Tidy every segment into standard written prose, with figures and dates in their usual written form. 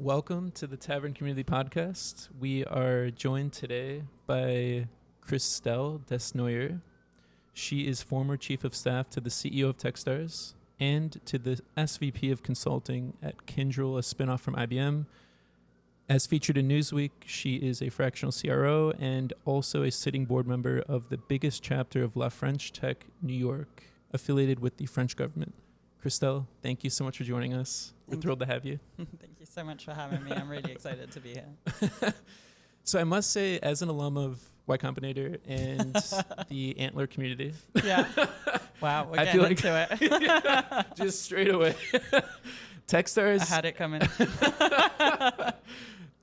Welcome to the Tavern Community Podcast. We are joined today by Crystelle Desnoyer. She is former Chief of Staff to the CEO of Techstars and to the SVP of Consulting at Kyndryl, a spinoff from IBM. As featured in Newsweek, she is a fractional CRO and also a sitting board member of the biggest chapter of La French Tech New York, affiliated with the French government. Crystelle, thank you so much for joining us. We're thrilled to have you. Thank you so much for having me. I'm really excited to be here. So I must say, as an alum of Y Combinator and the Antler community. Yeah. Wow, we're getting into it. Just straight away. Techstars. I had it coming.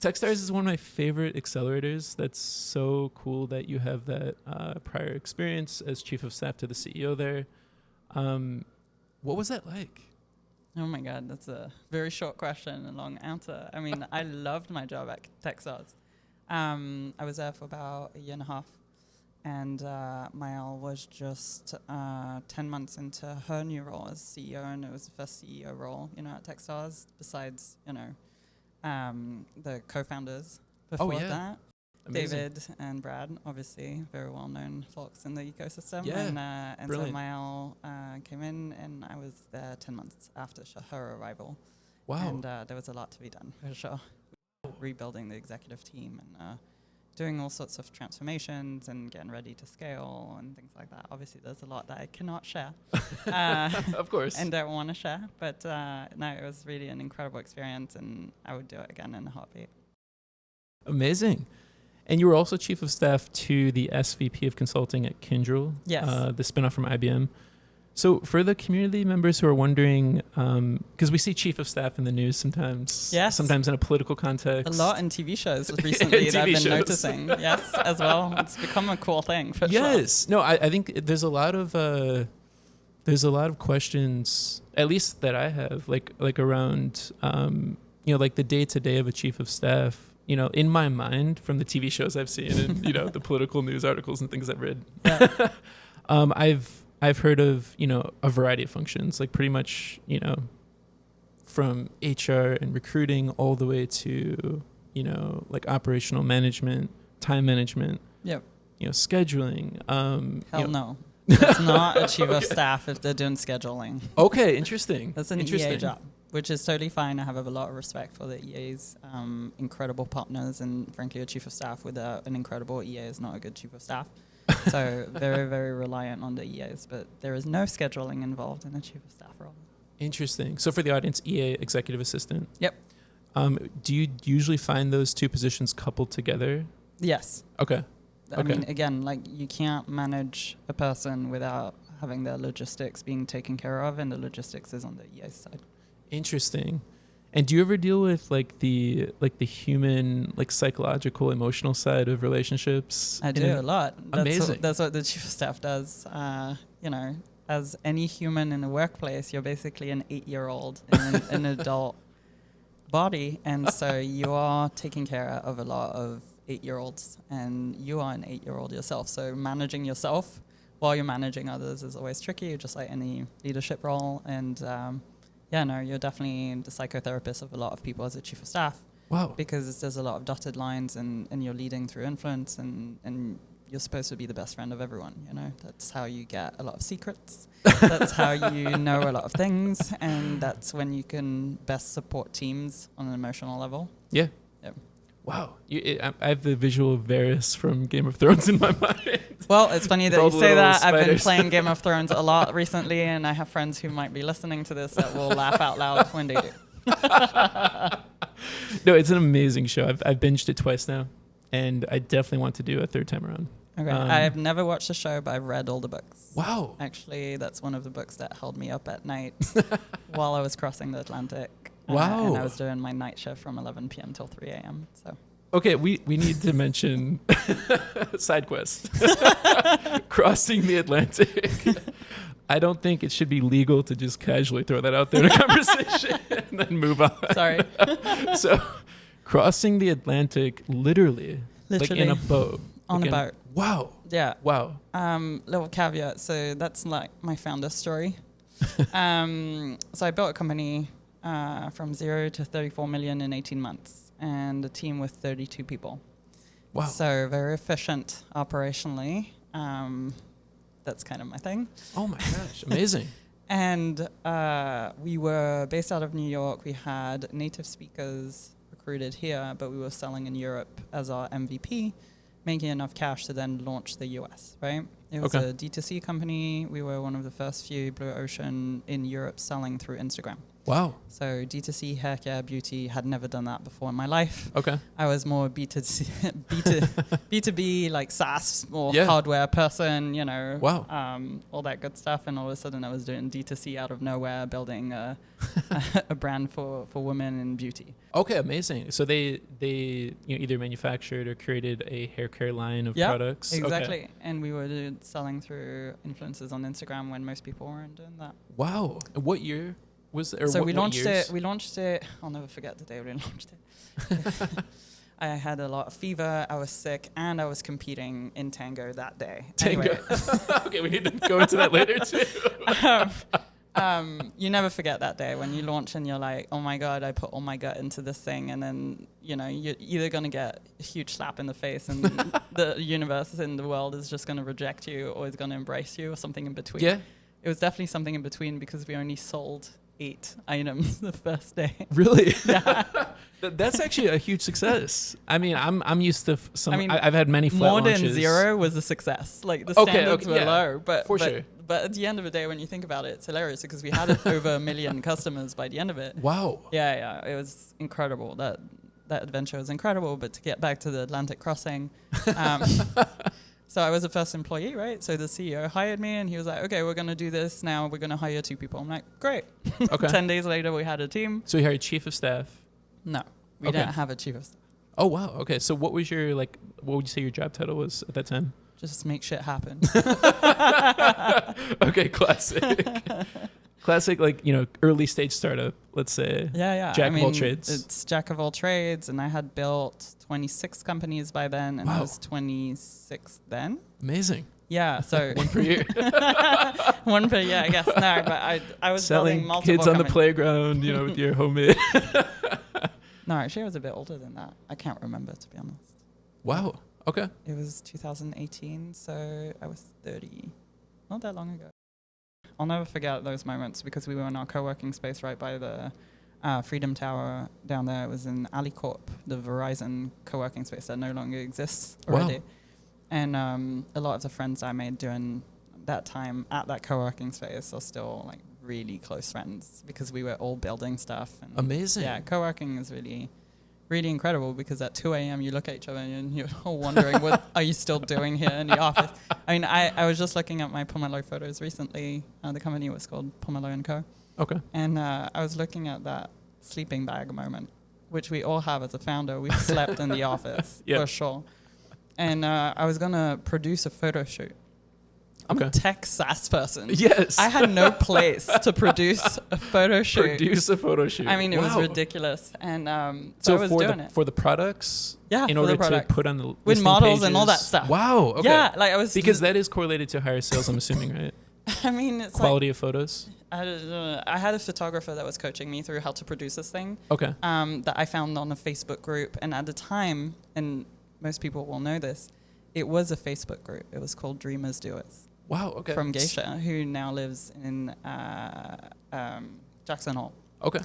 Techstars is one of my favorite accelerators. That's so cool that you have that prior experience as chief of staff to the CEO there. What was that like? Oh my God, that's a very short question and long answer. I mean, I loved my job at Techstars. I was there for about a year and a half, and Maëlle was just 10 months into her new role as CEO, and it was the first CEO role, at Techstars, besides, the co-founders before that. Amazing. David and Brad, obviously very well-known folks in the ecosystem. Yeah, and so Maëlle came in, and I was there 10 months after her arrival. Wow. And there was a lot to be done, for sure. Rebuilding the executive team and doing all sorts of transformations and getting ready to scale and things like that. Obviously, there's a lot that I cannot share. Of course. And don't want to share. But no, it was really an incredible experience, and I would do it again in a heartbeat. Amazing. And you were also chief of staff to the SVP of Consulting at Kyndryl, yes. The spinoff from IBM. So for the community members who are wondering, because we see chief of staff in the news sometimes, yes. sometimes in a political context. A lot in TV shows recently that I've been noticing, yes, as well. It's become a cool thing, for sure. Yes. No, I think there's a lot of questions, at least that I have, like around, like the day-to-day of a chief of staff. In my mind, from the TV shows I've seen and, the political news articles and things I've read, yeah. I've heard of, a variety of functions, like pretty much, from HR and recruiting all the way to, like operational management, time management, yep. Scheduling. Hell no. It's not a chief of staff if they're doing scheduling. Okay, interesting. That's an EA job, which is totally fine. I have a lot of respect for the EAs, incredible partners, and frankly, a chief of staff without an incredible EA is not a good chief of staff. So very, very reliant on the EAs, but there is no scheduling involved in a chief of staff role. Interesting. So for the audience, EA, executive assistant. Yep. Do you usually find those two positions coupled together? Yes. Okay. I mean, again, you can't manage a person without having their logistics being taken care of, and the logistics is on the EA side. Interesting. And do you ever deal with the human, psychological, emotional side of relationships? I do a lot. Amazing. That's what the chief of staff does. As any human in a workplace, you're basically an 8-year-old in an adult body, and so you are taking care of a lot of 8-year-olds, and you are an 8-year-old yourself. So managing yourself while you're managing others is always tricky, just like any leadership role. And you're definitely the psychotherapist of a lot of people as a chief of staff. Wow. Because there's a lot of dotted lines, and you're leading through influence, and you're supposed to be the best friend of everyone, That's how you get a lot of secrets. That's how you know a lot of things, and that's when you can best support teams on an emotional level. Yeah. Yep. Wow. I have the visual of Varys from Game of Thrones in my mind. Well, it's funny that you say that. Spiders. I've been playing Game of Thrones a lot recently, and I have friends who might be listening to this that will laugh out loud when they do. No, it's an amazing show. I've binged it twice now, and I definitely want to do a third time around. Okay. I've never watched the show, but I've read all the books. Wow. Actually, that's one of the books that held me up at night while I was crossing the Atlantic. Wow. And I was doing my night shift from 11 p.m. till 3 a.m. So. Okay, we need to mention side quest. Crossing the Atlantic. I don't think it should be legal to just casually throw that out there in a conversation and then move on. Sorry. So, crossing the Atlantic literally. Like in a boat. On a boat. Wow. Yeah. Wow. Little caveat. So that's like my founder story. So I built a company from 0 to 34 million in 18 months, and a team with 32 people. Wow. So very efficient operationally. That's kind of my thing. Oh my gosh, amazing. And we were based out of New York. We had native speakers recruited here, but we were selling in Europe as our MVP, making enough cash to then launch the US, right? It was a D2C company. We were one of the first few Blue Ocean in Europe selling through Instagram. Wow. So D2C, hair care, beauty, had never done that before in my life. Okay. I was more B2B, like SaaS or hardware person, you know. Wow. All that good stuff. And all of a sudden I was doing D2C out of nowhere, building a brand for women in beauty. Okay, amazing. So they either manufactured or created a hair care line of products. Exactly. Okay. And we were selling through influencers on Instagram when most people weren't doing that. Wow. What year was it? So we launched it. I'll never forget the day we launched it. I had a lot of fever, I was sick, and I was competing in Tango that day. Tango. Anyway. Okay, we need to go into that later too. You never forget that day when you launch and you're like, oh my God, I put all my gut into this thing. And then, you know, you're either going to get a huge slap in the face and the universe in the world is just going to reject you or is going to embrace you or something in between. Yeah. It was definitely something in between because we only sold 8 items the first day. Really? Yeah. That's actually a huge success. I mean, I'm used to I've had many flat more launches. than 0 was a success. Like the standards were low, but sure. But at the end of the day, when you think about it, it's hilarious because we had over 1 million customers by the end of it. Wow. Yeah, it was incredible. That adventure was incredible. But to get back to the Atlantic crossing, so I was the first employee, right? So the CEO hired me, and he was like, "Okay, we're gonna do this now. We're gonna hire 2 people." I'm like, "Great." Okay. 10 days later, we had a team. So you hired chief of staff. No, we didn't have a chief of staff. Oh wow. Okay. So what was your what would you say your job title was at that time? Just make shit happen. Okay, classic. Classic, early stage startup, let's say. Yeah. Jack of all trades. It's jack of all trades, and I had built 26 companies by then, and I was 26 then. Amazing. Yeah, so one per year. One per year, I guess. No, but I was selling building multiple kids on the playground, with your homemade. No, actually, I was a bit older than that. I can't remember, to be honest. Wow. Okay. It was 2018, so I was 30. Not that long ago. I'll never forget those moments because we were in our co-working space right by the Freedom Tower down there. It was in Alicorp, the Verizon co-working space that no longer exists already. Wow. And a lot of the friends I made during that time at that co-working space are still like really close friends because we were all building stuff. And amazing. Yeah, co-working is really, really incredible because at 2 a.m. you look at each other and you're all wondering, what are you still doing here in the office? I mean, I was just looking at my Pomelo photos recently. The company was called Pomelo & Co. Okay. And I was looking at that sleeping bag moment, which we all have as a founder. We've slept in the office, for sure. And I was going to produce a photo shoot. I'm a tech SaaS person. Yes. I had no place to produce a photo shoot. I mean, it was ridiculous. And so I was doing it. For the products? Yeah, in order to put on the with models pages. And all that stuff. Wow. Okay. Yeah, like I was... Because that is correlated to higher sales, I'm assuming, right? I mean, it's quality of photos? I had a photographer that was coaching me through how to produce this thing. Okay. That I found on a Facebook group. And at the time, and most people will know this, it was a Facebook group. It was called Dreamers Doers. Wow, okay. From Geisha, who now lives in Jackson Hole. Okay.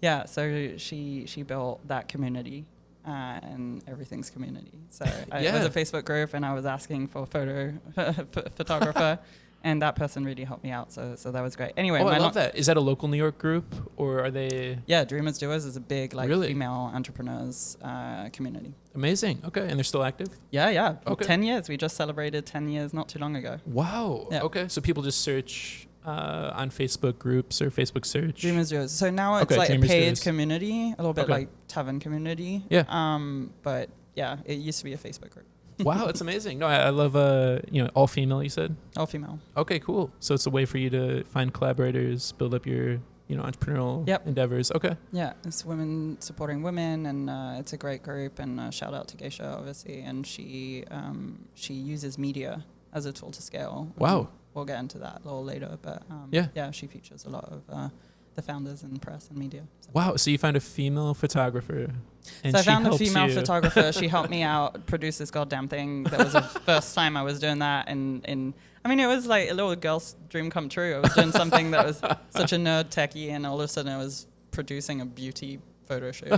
Yeah, so she built that community, and everything's community. So it was a Facebook group, and I was asking for photographer, and that person really helped me out. So that was great. Anyway, I love that. Is that a local New York group, or are they? Yeah, Dreamers Doers is a big female entrepreneurs community. Amazing. Okay, and they're still active? Yeah. Okay. 10 years. We just celebrated 10 years not too long ago. Wow. Yeah. Okay, so people just search on Facebook groups or Facebook search. Dreamers Doers. So now it's like Dreamers a paid Doers. community, a little bit like Tavern community. Yeah. But yeah, it used to be a Facebook group. Wow, that's amazing. No, I love all female. You said all female. Okay, cool. So it's a way for you to find collaborators, build up your entrepreneurial endeavors. Okay. Yeah, it's women supporting women, and it's a great group. And shout out to Geisha, obviously. And she uses media as a tool to scale. Wow. We'll get into that a little later, but she features a lot of the founders in press and media. So. Wow. So you found a female photographer. And So I she found a helped female you. photographer. She helped me out produce this goddamn thing. That was the first time I was doing that. I mean, it was like a little girl's dream come true. I was doing something that was such a nerd techie, and all of a sudden I was producing a beauty photo shoot,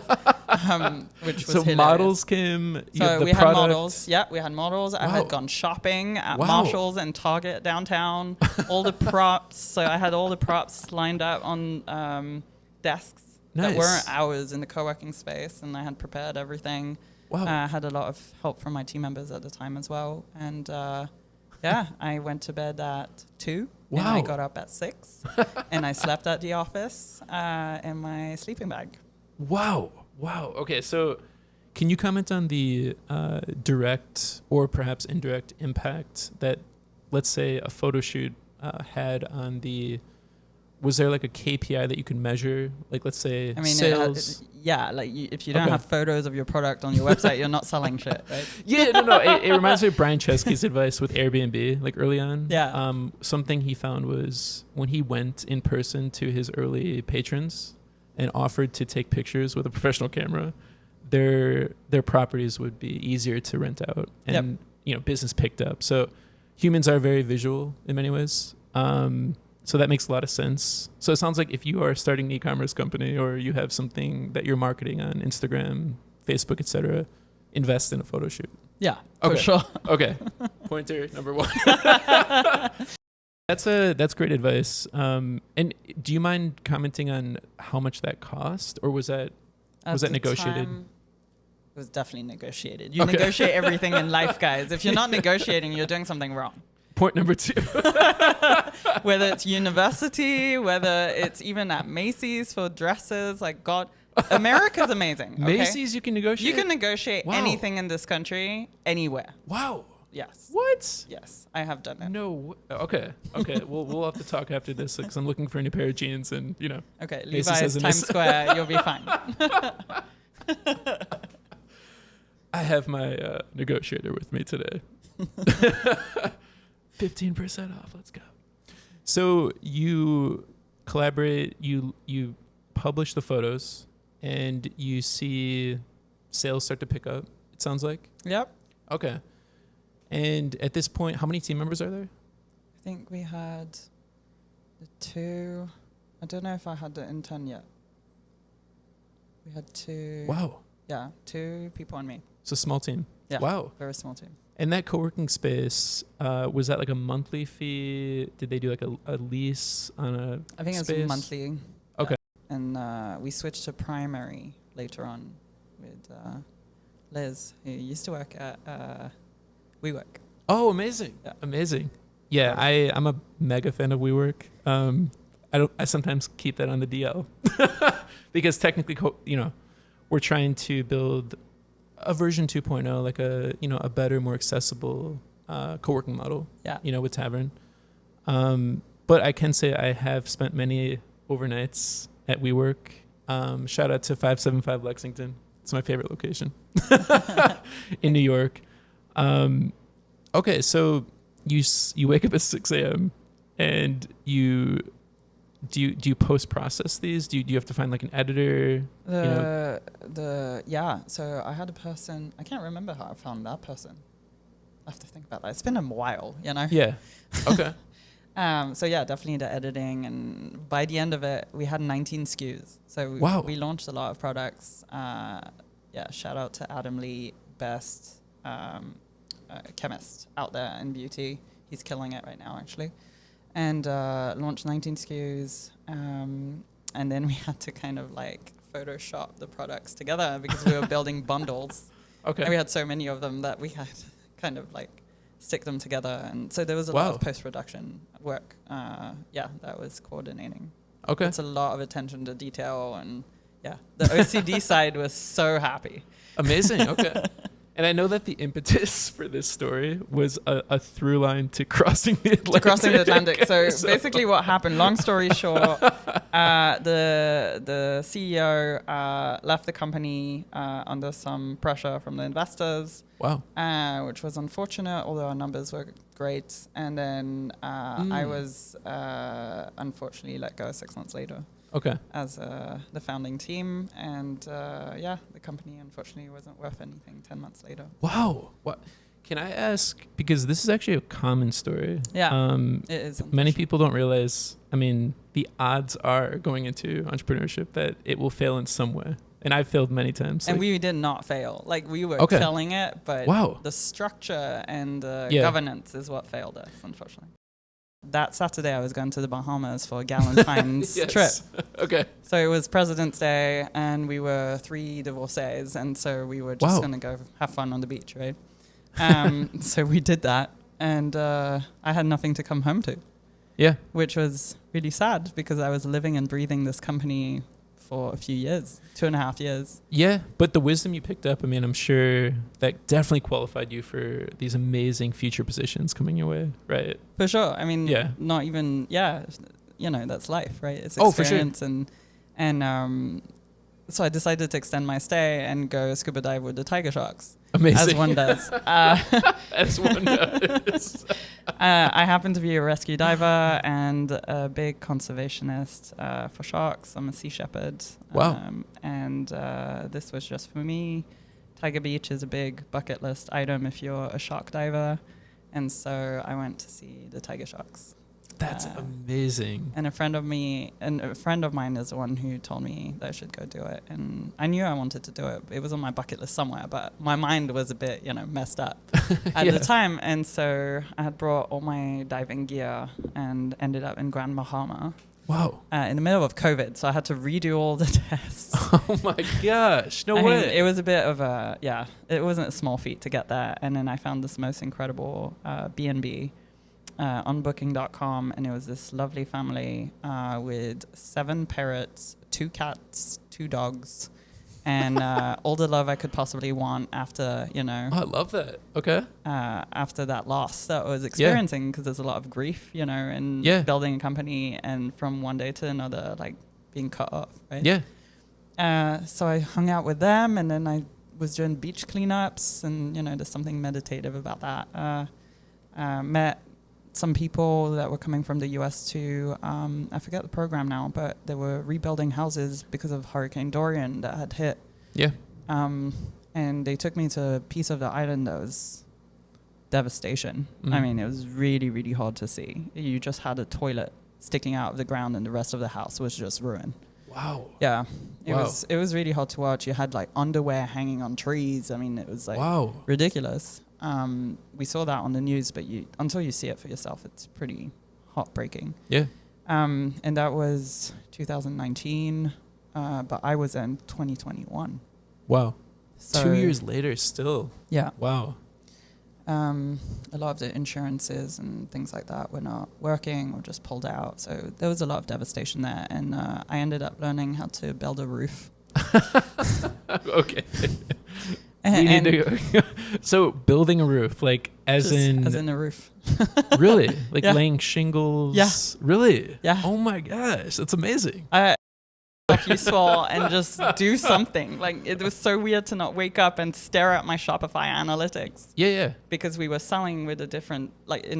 which was So hilarious. models came. You have So the we had product. models. Yeah, we had models. I Wow. had gone shopping at Wow. Marshalls and Target downtown. All the props. So I had all the props lined up on desks Nice. that weren't ours in the co-working space, and I had prepared everything. Wow. I had a lot of help from my team members at the time as well. And yeah, I went to bed at 2. And I Wow. got up at 6. And I slept at the office in my sleeping bag. Wow. Wow. Okay. So can you comment on the direct or perhaps indirect impact that, let's say, a photo shoot had on the... Was there like a KPI that you could measure? Like, let's say, I mean, sales? yeah, like if you don't Okay. have photos of your product on your website, you're not selling shit, right? Yeah, no. It reminds me of Brian Chesky's advice with Airbnb, like early on. Yeah. Something he found was when he went in person to his early patrons and offered to take pictures with a professional camera, their properties would be easier to rent out, and business picked up. So humans are very visual in many ways. So that makes a lot of sense. So it sounds like if you are starting an e-commerce company or you have something that you're marketing on Instagram, Facebook, etc., invest in a photo shoot. Yeah, Okay. for sure. Okay. Pointer number 1. That's great advice. And do you mind commenting on how much that cost, or was that At that the negotiated? time, it was definitely negotiated. You Okay. negotiate everything in life, guys. If you're not negotiating, you're doing something wrong. Point number 2. Whether it's university, whether it's even at Macy's for dresses, like God, America's amazing. Okay? Macy's, you can negotiate. You can negotiate Wow. anything in this country, anywhere. Wow. Yes. What? Yes, I have done it. No. Okay. We'll have to talk after this because I'm looking for a new pair of jeans, and Okay, Macy's Levi's, has a Times Square, you'll be fine. I have my negotiator with me today. 15% off. Let's go. So you collaborate. You publish the photos, and you see sales start to pick up. It sounds like. Yep. Okay. And at this point, how many team members are there? I think we had the 2. I don't know if I had the intern yet. We had 2. Wow. Yeah, 2 people and me. It's a small team. Yeah. Wow. Very small team. And that co-working space, was that like a monthly fee? Did they do like a lease on a I think space? it was monthly. Okay. Yeah. And we switched to primary later on with Liz, who used to work at WeWork. Oh, amazing. Yeah. Amazing. Yeah, I'm a mega fan of WeWork. I sometimes keep that on the DL because technically, we're trying to build a version 2.0, like a better, more accessible co-working model. Yeah. With Tavern. But I can say I have spent many overnights at WeWork. Shout out to 575 Lexington. It's my favorite location in New York. Okay, so you wake up at 6 a.m. and do you post process these? Do you have to find like an editor? So I had a person. I can't remember how I found that person. I have to think about that. It's been a while, Yeah. Okay. So yeah, definitely the editing, and by the end of it, we had 19 SKUs. So we launched a lot of products. Shout out to Adam Lee, best chemist out there in beauty. He's killing it right now, actually. And launched 19 SKUs. And then we had to kind of like Photoshop the products together because we were building bundles. Okay. And we had so many of them that we had to kind of like stick them together. And so there was a lot of post-production work. That was coordinating. Okay. It's a lot of attention to detail, and the OCD side was so happy. Amazing. Okay. And I know that the impetus for this story was a through line to crossing the Atlantic. So basically what happened, long story short, The CEO left the company under some pressure from the investors. Wow. Which was unfortunate, although our numbers were great. And then I was unfortunately let go 6 months later. Okay. As the founding team. And the company unfortunately wasn't worth anything 10 months later. Wow. What? Can I ask, because this is actually a common story. Yeah, it is. Many people don't realize, I mean, the odds are going into entrepreneurship that it will fail in some way. And I've failed many times. And we did not fail. Like, we were killing it, but the structure and governance is what failed us, unfortunately. That Saturday, I was going to the Bahamas for a Galentine's trip. Okay. So it was President's Day, and we were 3 divorcees, and so we were just going to go have fun on the beach, right? So we did that, and I had nothing to come home to. Yeah. Which was really sad, because I was living and breathing this company for a few years, 2.5 years. Yeah, but the wisdom you picked up, I mean, I'm sure that definitely qualified you for these amazing future positions coming your way, right? For sure. I mean, not even, that's life, right? It's experience. For sure. And so I decided to extend my stay and go scuba dive with the tiger sharks. Amazing. As one does. As one does. I happen to be a rescue diver and a big conservationist for sharks. I'm a sea shepherd. Wow. And this was just for me. Tiger Beach is a big bucket list item if you're a shark diver. And so I went to see the tiger sharks. That's amazing. And a friend of mine is the one who told me that I should go do it. And I knew I wanted to do it. It was on my bucket list somewhere, but my mind was a bit, messed up at the time. And so I had brought all my diving gear and ended up in Grand Bahama. Wow. In the middle of COVID. So I had to redo all the tests. Oh my gosh. No way. It was a bit of it wasn't a small feat to get there. And then I found this most incredible B&B. On booking.com, and it was this lovely family with 7 parrots, 2 cats, 2 dogs, and all the love I could possibly want after, Oh, I love that. Okay. After that loss that I was experiencing, because there's a lot of grief, and building a company, and from one day to another, like being cut off, right? Yeah. So I hung out with them, and then I was doing beach cleanups, and, there's something meditative about that. Met some people that were coming from the US to, I forget the program now, but they were rebuilding houses because of Hurricane Dorian that had hit. Yeah. And they took me to a piece of the island that was devastation. Mm. I mean, it was really, really hard to see. You just had a toilet sticking out of the ground, and the rest of the house was just ruined. Wow. Yeah. It was really hard to watch. You had like underwear hanging on trees. I mean, it was like ridiculous. We saw that on the news, but until you see it for yourself, it's pretty heartbreaking. Yeah. And that was 2019, but I was in 2021. Wow. So 2 years later still. Yeah. Wow. A lot of the insurances and things like that were not working or just pulled out. So there was a lot of devastation there. And I ended up learning how to build a roof. Okay. So building a roof, like as in a roof. Really? Like laying shingles? Yeah. Really? Yeah. Oh my gosh, that's amazing. Useful and just do something. Like, it was so weird to not wake up and stare at my Shopify analytics. Yeah. Because we were selling with in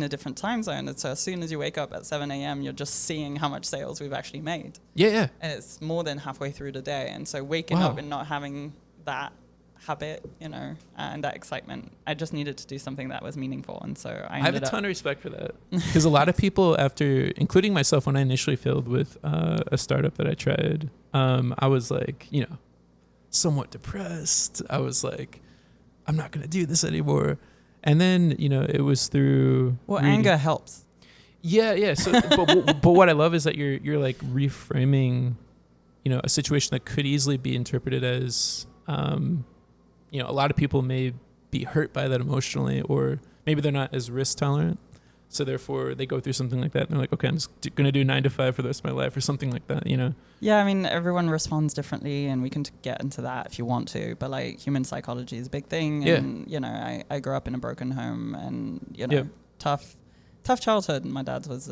a different time zone. And so as soon as you wake up at 7 a.m., you're just seeing how much sales we've actually made. Yeah. And it's more than halfway through the day. And so waking up and not having that habit, and that excitement, I just needed to do something that was meaningful. And so I have a ton of respect for that, because a lot of people, after, including myself, when I initially failed with a startup that I tried, I was like, somewhat depressed. I was like, I'm not going to do this anymore. And then, it was through anger helps. Yeah. So, but what I love is that you're like reframing, a situation that could easily be interpreted as, a lot of people may be hurt by that emotionally, or maybe they're not as risk tolerant. So therefore they go through something like that and they're like, okay, I'm just going to do 9 to 5 for the rest of my life, or something like that, Yeah, I mean, everyone responds differently, and we can get into that if you want to, but like human psychology is a big thing. And, I grew up in a broken home, and, tough childhood. My dad was,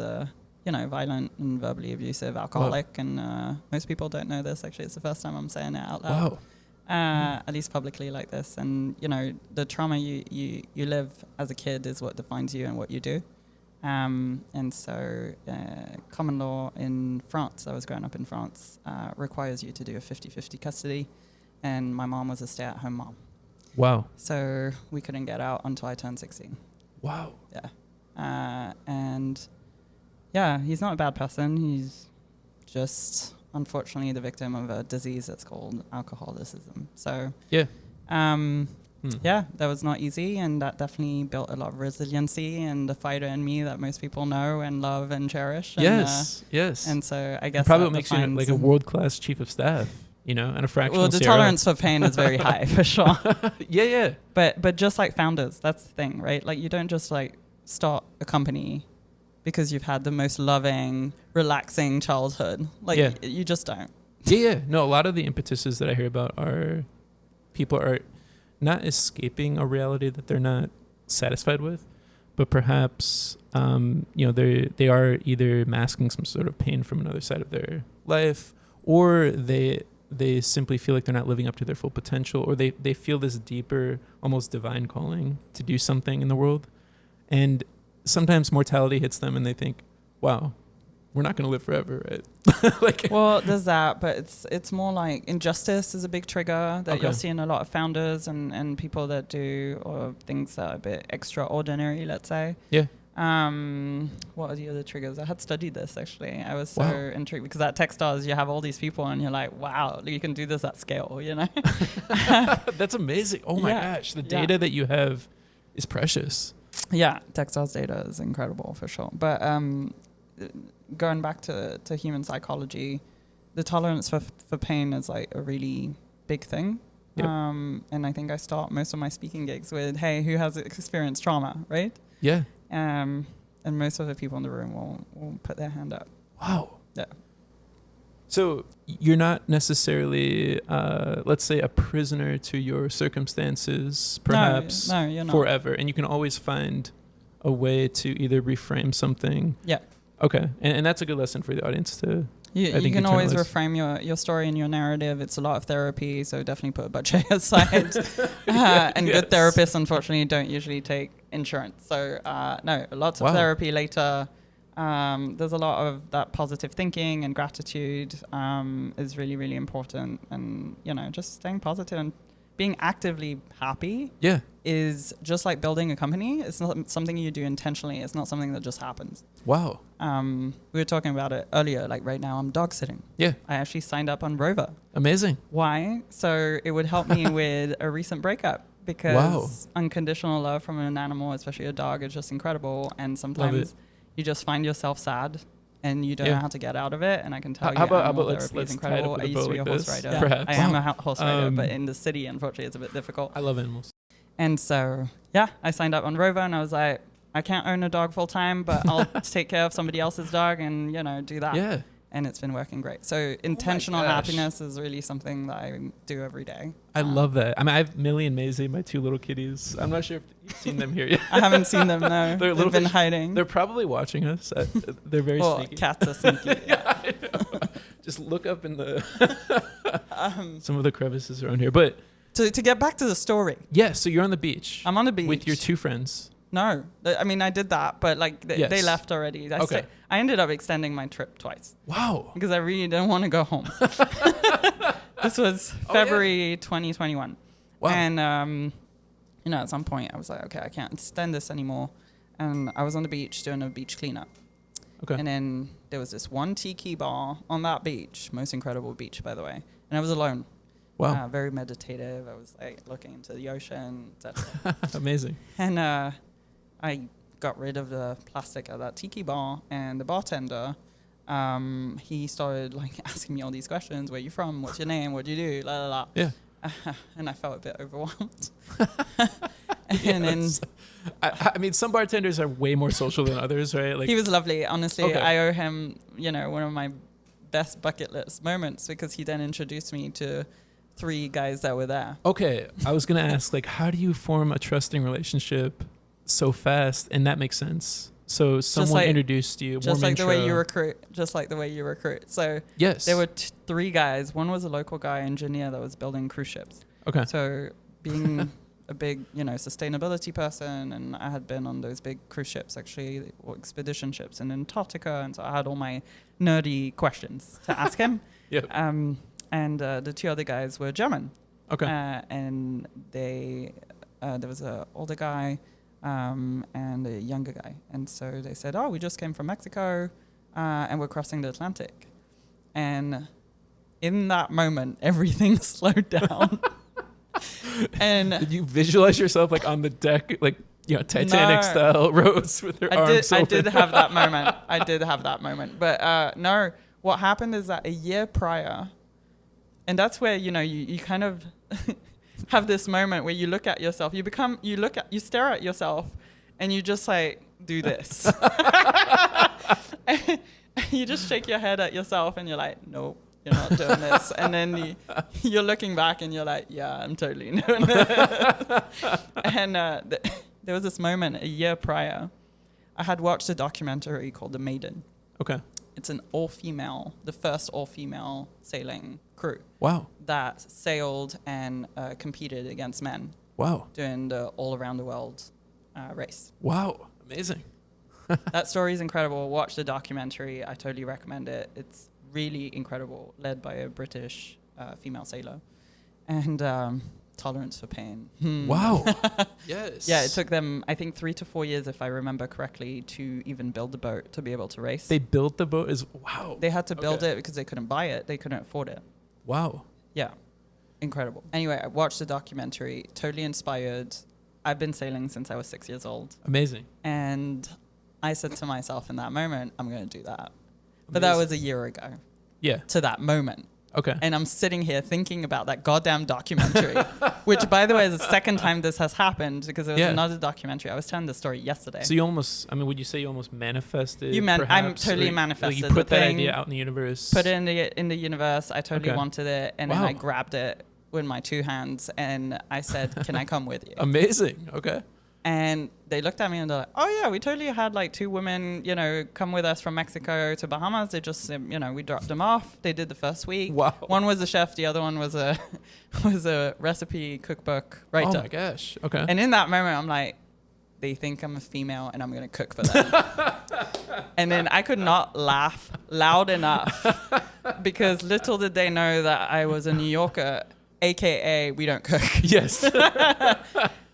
violent and verbally abusive alcoholic. And most people don't know this. Actually, it's the first time I'm saying it out loud. Wow. At least publicly like this. And, the trauma you live as a kid is what defines you and what you do. And so common law in France, I was growing up in France, requires you to do a 50-50 custody. And my mom was a stay-at-home mom. Wow. So we couldn't get out until I turned 16. Wow. Yeah. And yeah, he's not a bad person. He's just unfortunately the victim of a disease that's called alcoholism. So yeah. Yeah, that was not easy, and that definitely built a lot of resiliency and the fighter in me that most people know and love and cherish. And, yes. And so I guess probably makes you like a world-class chief of staff, and a fractional Well, the CRO. tolerance for pain is very high, for sure. Yeah. But just like founders, that's the thing, right? Like you don't just like start a company because you've had the most loving, relaxing childhood. Like you just don't. Yeah. No, a lot of the impetuses that I hear about are people are not escaping a reality that they're not satisfied with, but perhaps they are either masking some sort of pain from another side of their life, or they simply feel like they're not living up to their full potential, or they feel this deeper, almost divine calling to do something in the world. And sometimes mortality hits them and they think, wow, we're not going to live forever, right? Well, there's that, but it's more like injustice is a big trigger that you're seeing a lot of founders and people that do or things that are a bit extraordinary, let's say. Yeah. What are the other triggers? I had studied this actually. I was so intrigued because at Techstars you have all these people and you're like, wow, you can do this at scale, That's amazing. Oh my gosh, the data that you have is precious. Yeah, Techstars data is incredible for sure. But going back to human psychology, the tolerance for pain is like a really big thing. Yep. And I think I start most of my speaking gigs with, hey, who has experienced trauma, right? Yeah. And most of the people in the room will put their hand up. Wow. Yeah. So you're not necessarily, let's say, a prisoner to your circumstances, perhaps no, you're not. Forever. And you can always find a way to either reframe something. Yeah. Okay. And that's a good lesson for the audience to... You can always reframe your story and your narrative. It's a lot of therapy, so definitely put a budget aside. And good therapists, unfortunately, don't usually take insurance. So, no, lots of therapy later. There's a lot of that positive thinking and gratitude is really, really important. And, just staying positive and being actively happy is just like building a company. It's not something you do intentionally. It's not something that just happens. Wow. We were talking about it earlier. Like right now I'm dog sitting. Yeah. I actually signed up on Rover. Amazing. Why? So it would help me with a recent breakup because unconditional love from an animal, especially a dog, is just incredible. And sometimes you just find yourself sad and you don't know how to get out of it. And I can tell you, how about let's incredible. I used to be a horse rider. Perhaps. I am a horse rider, but in the city, unfortunately, it's a bit difficult. I love animals. And so, I signed up on Rover and I was like, I can't own a dog full time, but I'll take care of somebody else's dog and, do that. Yeah. And it's been working great. So intentional happiness is really something that I do every day. I love that. I mean, I have Millie and Maisie, my two little kitties. I'm not sure if you've seen them here yet. I haven't seen them, no. They've been hiding. They're probably watching us. They're very sneaky. Cats are sneaky. Yeah, I know. Just look up in the some of the crevices around here. But to get back to the story. Yeah, so you're on the beach. I'm on the beach. With your two friends. No, I mean, I did that, but they left already. I ended up extending my trip twice. Wow. Because I really didn't want to go home. This was February 2021. Wow. And, at some point I was like, okay, I can't extend this anymore. And I was on the beach doing a beach cleanup. Okay. And then there was this one tiki bar on that beach, most incredible beach, by the way. And I was alone. Wow. Very meditative. I was like looking into the ocean, etc. Amazing. And I got rid of the plastic at that tiki bar, and the bartender, he started asking me all these questions. Where you from? What's your name? What do you do? La la la. Yeah. And I felt a bit overwhelmed. And then, I mean, some bartenders are way more social than others, right? He was lovely. Honestly, I owe him, one of my best bucket list moments because he then introduced me to 3 guys that were there. Okay, I was gonna ask, how do you form a trusting relationship so fast? And that makes sense. So someone like- introduced you. Just warm like the way intro. you recruit. Just like the way you recruit. So Yes. there were three guys. One was a local guy engineer that was building cruise ships. Okay. So being a big, sustainability person, and I had been on those big cruise ships, actually, or expedition ships in Antarctica, and so I had all my nerdy questions to ask him. Yep. And the two other guys were German. Okay. And there was an older guy and a younger guy. And so they said, we just came from Mexico and we're crossing the Atlantic. And in that moment, everything slowed down. And did you visualize yourself like on the deck, like Titanic style, Rose with her arms open? I did have that moment. But no, what happened is that a year prior, and that's where you kind of have this moment where you look at yourself, you stare at yourself, and you just like do this. You just shake your head at yourself, and you're like, nope. You're not doing this. And then you're looking back and you're like, yeah, I'm totally doing this. And there was this moment a year prior. I had watched a documentary called The Maiden. Okay. It's the first all-female sailing crew. Wow. That sailed and competed against men. Wow. Doing the all-around-the-world race. Wow. Amazing. That story is incredible. Watch the documentary. I totally recommend it. It's really incredible, led by a British female sailor, and tolerance for pain. Wow. Yes. Yeah, it took them, I think, 3 to 4 years, if I remember correctly, to even build the boat to be able to race. They built the boat wow. They had to build it because they couldn't buy it. They couldn't afford it. Wow. Yeah. Incredible. Anyway, I watched the documentary, totally inspired. I've been sailing since I was 6 years old. Amazing. And I said to myself in that moment, I'm going to do that. But Amazing. that was a year ago. Yeah. To that moment. Okay. And I'm sitting here thinking about that goddamn documentary, which, by the way, is the second time this has happened, because there was another documentary. I was telling the story yesterday. So you almost, would you say you almost manifested? I'm totally manifested. Like you put that idea out in the universe. Put it in the universe. I totally wanted it, and then Wow. I grabbed it with my 2 hands, and I said, "Can I come with you?" Amazing. Okay. And they looked at me and they're like, "Oh yeah, we totally had like 2 women, come with us from Mexico to Bahamas. They just, we dropped them off. They did the first week. Wow. One was a chef, the other one was a recipe cookbook writer." Oh my gosh. Okay. And in that moment, I'm like, they think I'm a female and I'm gonna cook for them. And then I could not laugh loud enough, because little did they know that I was a New Yorker, aka we don't cook. Yes.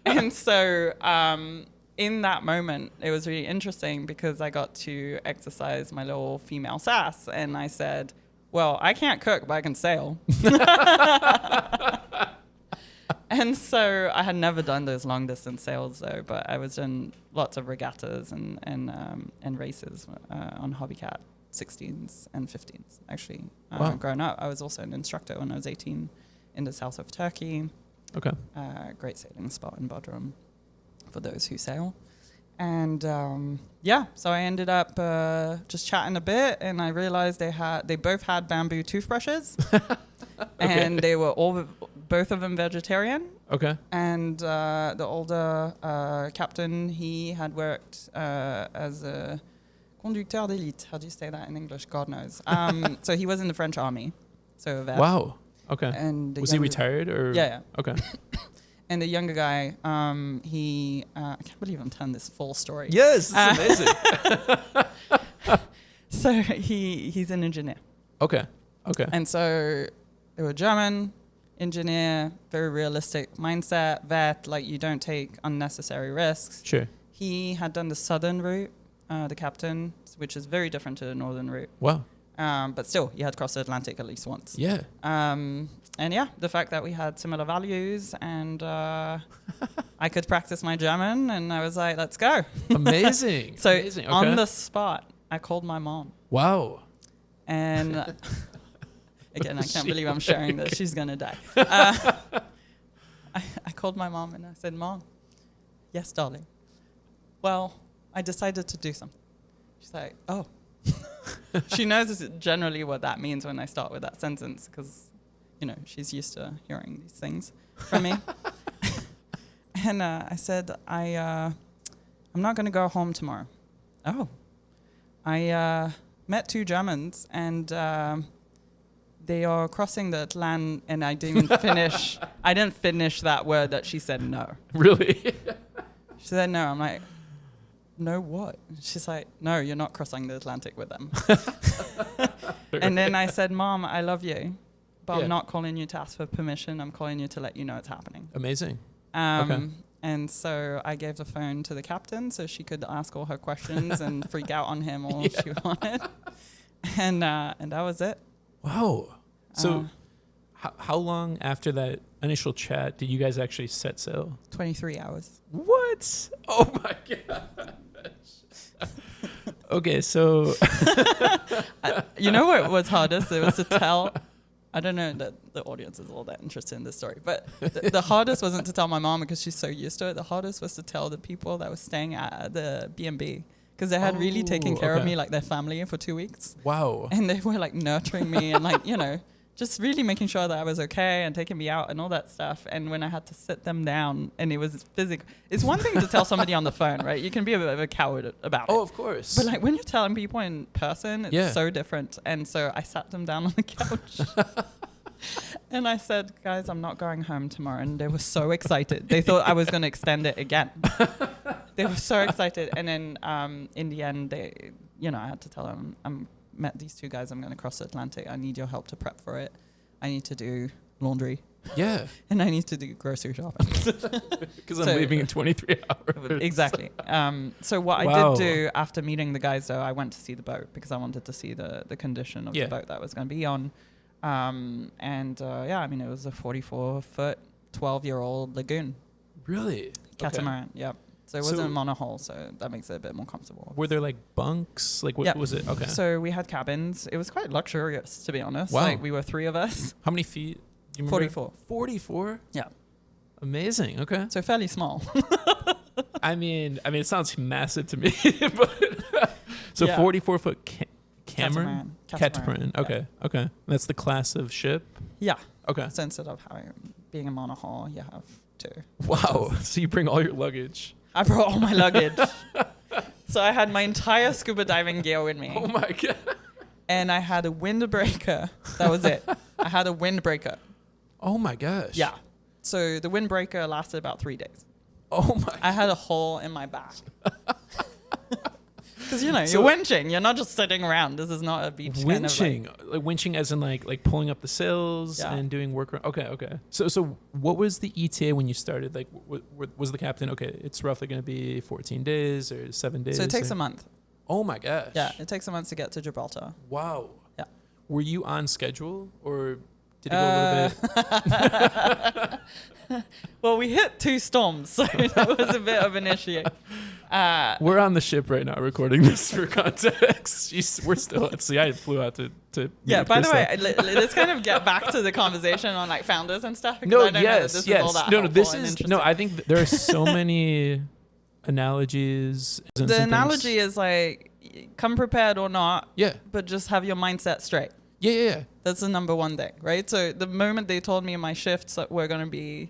And so in that moment, it was really interesting, because I got to exercise my little female sass. And I said, well, I can't cook, but I can sail. And so I had never done those long distance sails, though, but I was doing lots of regattas and races on Hobbycat 16s and 15s, actually. Wow. Growing up, I was also an instructor when I was 18 in the south of Turkey. Okay. Great sailing spot in Bodrum for those who sail. And so I ended up just chatting a bit, and I realized they both had bamboo toothbrushes. And they were both of them vegetarian. Okay. And the older captain, he had worked as a conducteur d'élite. How do you say that in English? God knows. So he was in the French army. So a vet. Wow. Okay. And was he retired or? Yeah. Okay. And the younger guy, he I can't believe I'm telling this full story. Yes, it's amazing. So he's an engineer. Okay. And so they were German, engineer, very realistic mindset, vet, like you don't take unnecessary risks. Sure. He had done the southern route, the captain, which is very different to the northern route. Wow. But still, you had crossed the Atlantic at least once. Yeah. And yeah, the fact that we had similar values, and I could practice my German, and I was like, let's go. Amazing. So Amazing. Okay. on the spot, I called my mom. Wow. And again, I can't believe I'm sharing this. She's going to die. I called my mom and I said, "Mom, yes, darling. Well, I decided to do something." She's like, "Oh." She knows generally what that means when I start with that sentence, because, she's used to hearing these things from me. And I said, I'm not going to go home tomorrow. Oh, I met two Germans, and they are crossing the Atlantic, and I didn't finish. I didn't finish that word that she said no. Really? She said no. I'm like, no what? She's like, no, you're not crossing the Atlantic with them. And then I said, Mom, I love you, but Yeah. I'm not calling you to ask for permission. I'm calling you to let you know it's happening. Amazing. Okay. And so I gave the phone to the captain so she could ask all her questions and freak out on him all she wanted. And that was it. Wow. So how long after that initial chat did you guys actually set sail? 23 hours. What? Oh my gosh. Okay, so You know what was hardest? It was to tell. I don't know that the audience is all that interested in this story, but the hardest wasn't to tell my mom because she's so used to it. The hardest was to tell the people that were staying at the B&B because they had really taken care of me like their family for 2 weeks. Wow. And they were like nurturing me and like, just really making sure that I was okay and taking me out and all that stuff. And when I had to sit them down and it was physical, it's one thing to tell somebody on the phone, right? You can be a bit of a coward about it. Oh, of course. But like when you're telling people in person, it's so different. And so I sat them down on the couch and I said, guys, I'm not going home tomorrow. And they were so excited. They thought I was going to extend it again. They were so excited. And then in the end, they, I had to tell them, I'm met these two guys. I'm going to cross the Atlantic. I need your help to prep for it. I need to do laundry. Yeah. And I need to do grocery shopping. Because I'm leaving in 23 hours. Exactly. So what I did do after meeting the guys, though, I went to see the boat because I wanted to see the condition of the boat that I was going to be on. It was a 44-foot, 12-year-old lagoon. Really? Catamaran, yeah. So it wasn't a monohull, so that makes it a bit more comfortable. Were there like bunks? Like what was it? Okay. So we had cabins. It was quite luxurious, to be honest. Wow. Like we were 3 of us. How many feet? Do you remember? 44. 44? Yeah. Amazing. Okay. So fairly small. I mean, it sounds massive to me, but 44-foot catamaran. Okay. Yeah. Okay. That's the class of ship. Yeah. Okay. So instead of being a monohull, you have 2. Wow. So you bring all your luggage. I brought all my luggage. So I had my entire scuba diving gear with me. Oh my God. And I had a windbreaker. That was it. I had a windbreaker. Oh my gosh. Yeah. So the windbreaker lasted about 3 days. Oh my. I had a hole in my back. Because you're winching. You're not just sitting around. This is not a beach. Winching, like winching, as in like pulling up the sails and doing work. Okay. So what was the ETA when you started? Like, was the captain okay? It's roughly going to be 14 days or 7 days. So it takes a month. Oh my gosh. Yeah, it takes a month to get to Gibraltar. Wow. Yeah. Were you on schedule or did it go a little bit? Well, we hit 2 storms, so that was a bit of an issue. We're on the ship right now recording this for context. We're still at sea. I flew out to yeah, by Crystelle. the way, let's kind of get back to the conversation on like founders and stuff. No, I don't know that this is all that this is no. I think there are so many analogies. The analogy is like, come prepared or not. Yeah. But just have your mindset straight. Yeah. That's the number one thing, right? So the moment they told me my shifts were going to be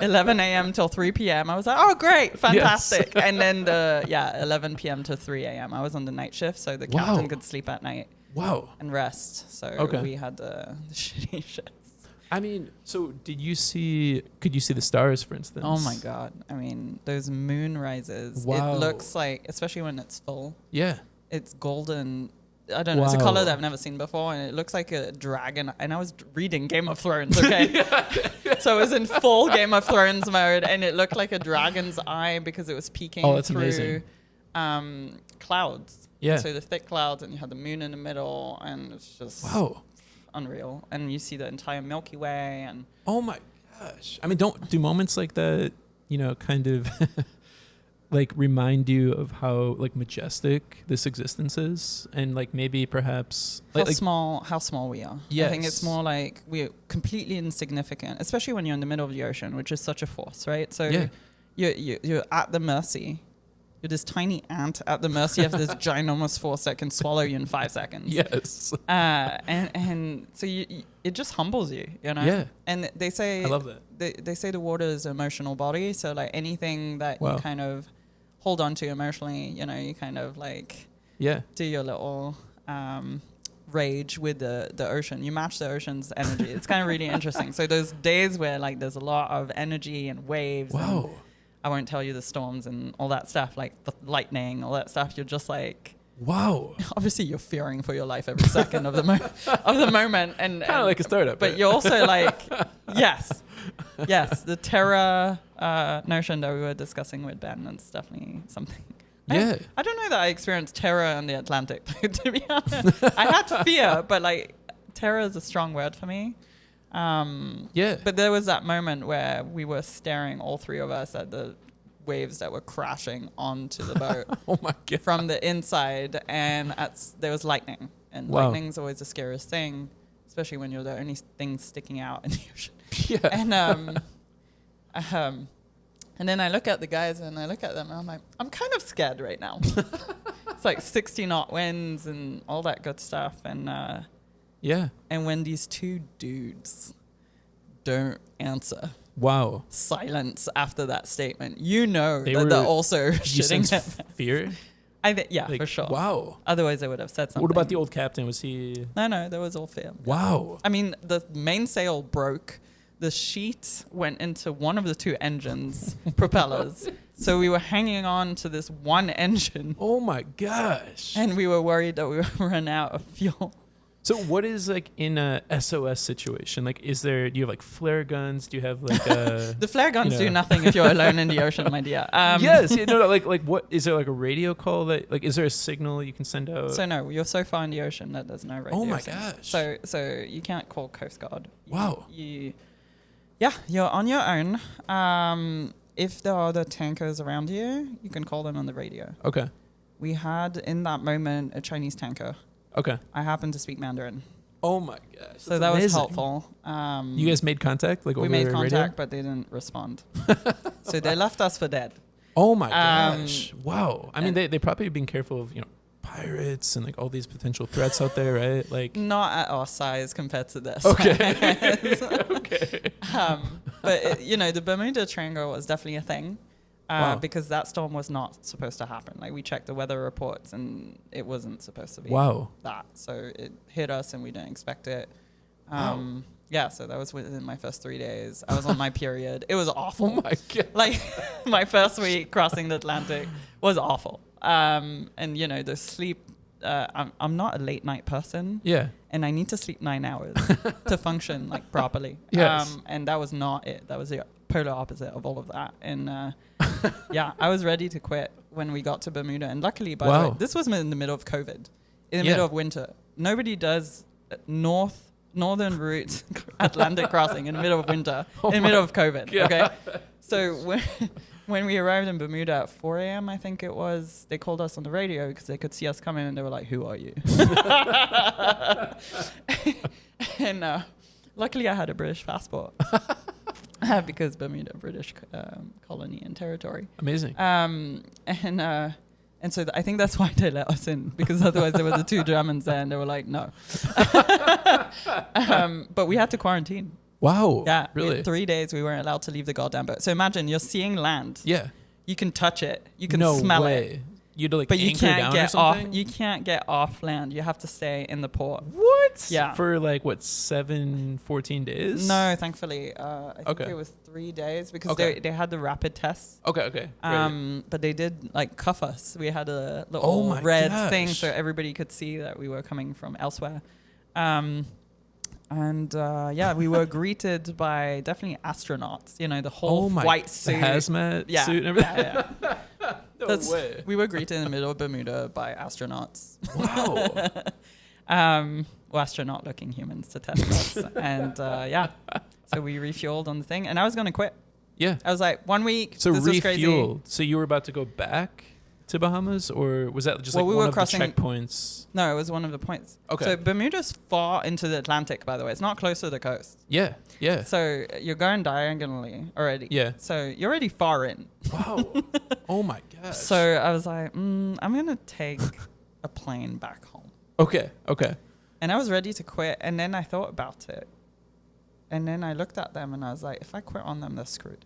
11 a.m. till 3 p.m. I was like, oh, great, fantastic. Yes. And then 11 p.m. to 3 a.m. I was on the night shift, so the captain could sleep at night. Wow. And rest. So we had the shitty shifts. I mean, so could you see the stars, for instance? Oh my God. I mean, those moon rises. Wow. It looks like, especially when it's full. Yeah. It's golden. I don't know. It's a color that I've never seen before, and it looks like a dragon. And I was reading Game of Thrones, okay? So I was in full Game of Thrones mode, and it looked like a dragon's eye because it was peeking through clouds. Yeah. So the thick clouds, and you had the moon in the middle, and it's just unreal. And you see the entire Milky Way, and oh my gosh! I mean, do moments like that, kind of like remind you of how like majestic this existence is, and like maybe perhaps how small we are. Yes. I think it's more like we're completely insignificant, especially when you're in the middle of the ocean, which is such a force, right? So you're at the mercy. You're this tiny ant at the mercy of this ginormous force that can swallow you in 5 seconds. Yes. And so it just humbles you, Yeah. And they say I love that. They say the water is an emotional body, so like anything that you kind of hold on to emotionally. You know, you kind of like do your little rage with the ocean. You match the ocean's energy. It's kind of really interesting. So those days where like there's a lot of energy and waves. Wow. And I won't tell you the storms and all that stuff, like the lightning, all that stuff. You're just like, wow. Obviously, you're fearing for your life every second of the moment, and kind of like a startup. But you're also like, yes, the terror notion that we were discussing with Ben. That's definitely something. Yeah. I don't know that I experienced terror in the Atlantic, to be honest. I had fear, but like terror is a strong word for me. But there was that moment where we were staring, all three of us, at the waves that were crashing onto the boat oh my God. From the inside, and there was lightning. And lightning's always the scariest thing, especially when you're the only thing sticking out in the ocean. Yeah. And then I look at the guys and I look at them and I'm like, I'm kind of scared right now. It's like 60 knot winds and all that good stuff. And and when these two dudes don't answer, silence after that statement, you know that they're also shitting at fear. For sure. Wow. Otherwise, I would have said something. What about the old captain? Was he? No, that was all fear. Wow. I mean, the mainsail broke. The sheet went into one of the two engines, propellers. So we were hanging on to this one engine. Oh my gosh. And we were worried that we would run out of fuel. So what is like in a SOS situation? Like, do you have like flare guns? Do you have like the flare guns do nothing if you're alone in the ocean, my dear. Yes. Like what is there like a radio call that like, is there a signal you can send out? So no, you're so far in the ocean that there's no radio. Oh my signal. gosh. So you can't call Coast Guard. Wow. You're on your own. If there are other tankers around you, you can call them on the radio. Okay. We had in that moment a Chinese tanker. Okay. I happened to speak Mandarin. Oh my gosh. So that was helpful. You guys made contact? Like we over made contact, radio? but they didn't respond. So they left us for dead. Oh my gosh. Wow. I mean, they probably been careful of, pirates and like all these potential threats out there, right? Like not at our size compared to this. Okay. Okay. But the Bermuda Triangle was definitely a thing. Because that storm was not supposed to happen. Like we checked the weather reports and it wasn't supposed to be that. So it hit us and we didn't expect it. So that was within my first 3 days. I was on my period. It was awful. Oh my God. Like my first week crossing the Atlantic was awful. And the sleep, I'm not a late night person. Yeah. And I need to sleep 9 hours to function like properly. Yes. And that was not it. That was the polar opposite of all of that. And I was ready to quit when we got to Bermuda. And luckily, by the way, this was in the middle of COVID, in the middle of winter. Nobody does northern route Atlantic crossing in the middle of winter, in the middle of COVID. God. Okay. So when we arrived in Bermuda at 4 a.m., I think it was, they called us on the radio because they could see us coming and they were like, "Who are you?" And luckily I had a British passport because Bermuda, British colony and territory. Amazing. And so I think that's why they let us in, because otherwise there were the two Germans there and they were like, no. But we had to quarantine. Wow. Yeah. Really? 3 days we weren't allowed to leave the goddamn boat. So imagine you're seeing land. Yeah. You can touch it. You can smell it. You had to like but you anchor can't down get or something? off. You can't get off land. You have to stay in the port. What? Yeah. For like 14 days? No, thankfully. I think it was 3 days because they had the rapid tests. Okay. But they did like cuff us. We had a little red thing so everybody could see that we were coming from elsewhere. We were greeted by definitely astronauts. The whole white suit, the hazmat suit and everything. Yeah. No way. We were greeted in the middle of Bermuda by astronauts. Wow. Astronaut-looking humans to test us, and so we refueled on the thing, and I was going to quit. Yeah. I was like, 1 week. So this was crazy. refueled. So you were about to go back to Bahamas, or was that just we one were of crossing the checkpoints? No, it was one of the points. Okay. So Bermuda's far into the Atlantic, by the way. It's not close to the coast. Yeah. So you're going diagonally already. Yeah. So you're already far in. Wow. Oh my gosh. So I was like, I'm going to take a plane back home. Okay. And I was ready to quit. And then I thought about it. And then I looked at them and I was like, if I quit on them, they're screwed.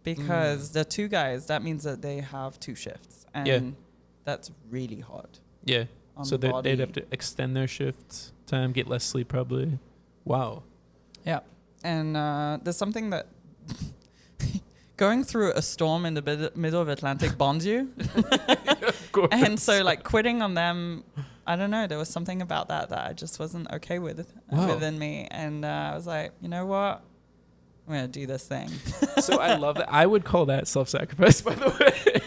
because the two guys, that means that they have 2 shifts, and that's really hard. Yeah. On So the body. they'd have to extend their shift time, get less sleep probably. Wow. Yeah. And there's something that going through a storm in the middle of Atlantic bonds you. Of course. And so like quitting on them, I don't know, there was something about that I just wasn't okay with within me. And I was like, you know what? I'm going to do this thing. So I love that. I would call that self-sacrifice, by the way.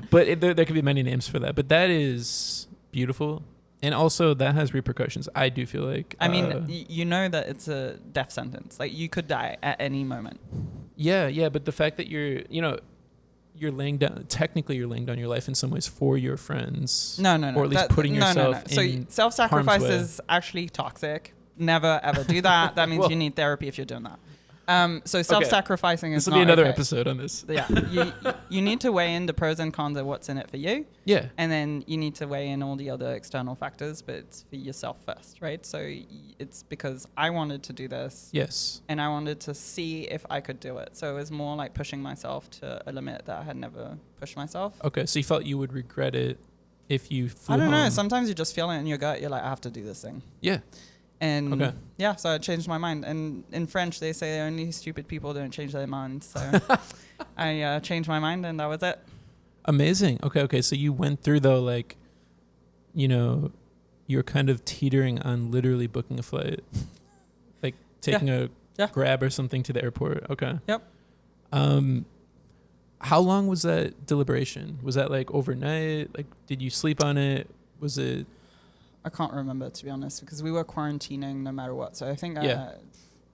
But there could be many names for that. But that is beautiful. And also that has repercussions, I do feel like. I mean, you know that it's a death sentence. Like you could die at any moment. Yeah. But the fact that you're laying down, technically you're laying down your life in some ways for your friends. No. Or at least putting yourself in So self-sacrifice harm's way. is actually toxic. Never, ever do that. That means Well, you need therapy if you're doing that. So self-sacrificing is This will not be another okay. episode on this. Yeah, you need to weigh in the pros and cons of what's in it for you. Yeah. And then you need to weigh in all the other external factors, but it's for yourself first, right? So it's because I wanted to do this. Yes. And I wanted to see if I could do it. So it was more like pushing myself to a limit that I had never pushed myself. Okay, so you felt you would regret it if you flew I don't know. home. Sometimes you just feel it in your gut. You're like, I have to do this thing. Yeah. And Okay. yeah, so I changed my mind. And in French, they say only stupid people don't change their minds. So I changed my mind, and that was it. Amazing. Okay. So you went through though, like, you're kind of teetering on literally booking a flight, like taking a grab or something to the airport. Okay. Yep. How long was that deliberation? Was that like overnight? Like, did you sleep on it? Was it? I can't remember, to be honest, because we were quarantining no matter what. So I think it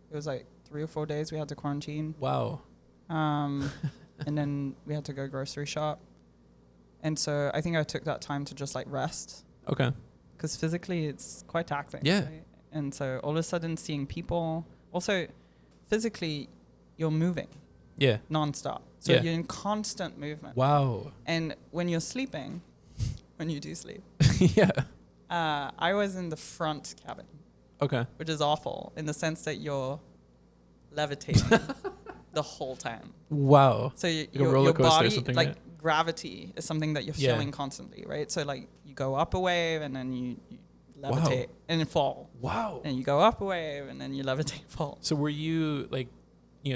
was like 3 or 4 days we had to quarantine. Wow. And then we had to go grocery shop. And so I think I took that time to just like rest. Okay. Because physically it's quite taxing. Yeah. Right? And so all of a sudden seeing people, also physically you're moving. Yeah. Nonstop. So you're in constant movement. Wow. And when you're sleeping, when you do sleep, Yeah. I was in the front cabin. Okay. Which is awful in the sense that you're levitating the whole time. Wow. So like a your roller coaster or body, something, like right? gravity is something that you're feeling constantly, right? So like you go up a wave and then you levitate and fall. Wow. And you go up a wave and then you levitate and fall. So were you like,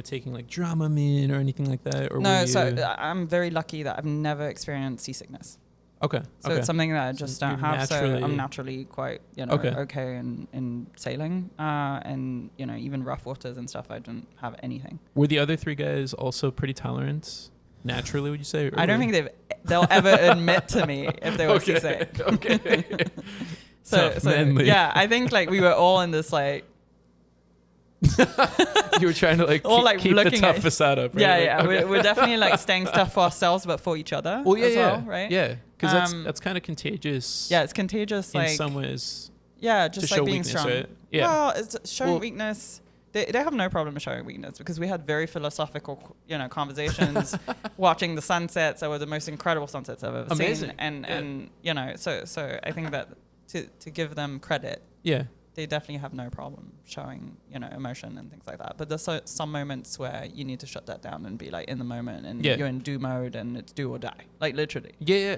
taking like Dramamine or anything like that? Or No, so I'm very lucky that I've never experienced seasickness. Okay. So it's something that I just don't have. So I'm naturally quite, okay in sailing. And, even rough waters and stuff, I didn't have anything. Were the other 3 guys also pretty tolerant? Naturally, would you say? I don't think they'll ever admit to me if they were seasick. Okay. so yeah, I think like we were all in this like. You were trying to like keep the tough facade up, right? Yeah. We're definitely like staying stuff for ourselves, but for each other. Well, as well, right? Yeah, because that's kind of contagious. Yeah, it's contagious. In like some ways. Yeah, just to like show being weakness, strong. right? Yeah. Well, it's showing weakness. They have no problem showing weakness because we had very philosophical, conversations, watching the sunsets. They were the most incredible sunsets I've ever seen. And so I think that to give them credit. Yeah. They definitely have no problem showing, emotion and things like that. But there's some moments where you need to shut that down and be like in the moment and you're in do mode and it's do or die, like literally. Yeah.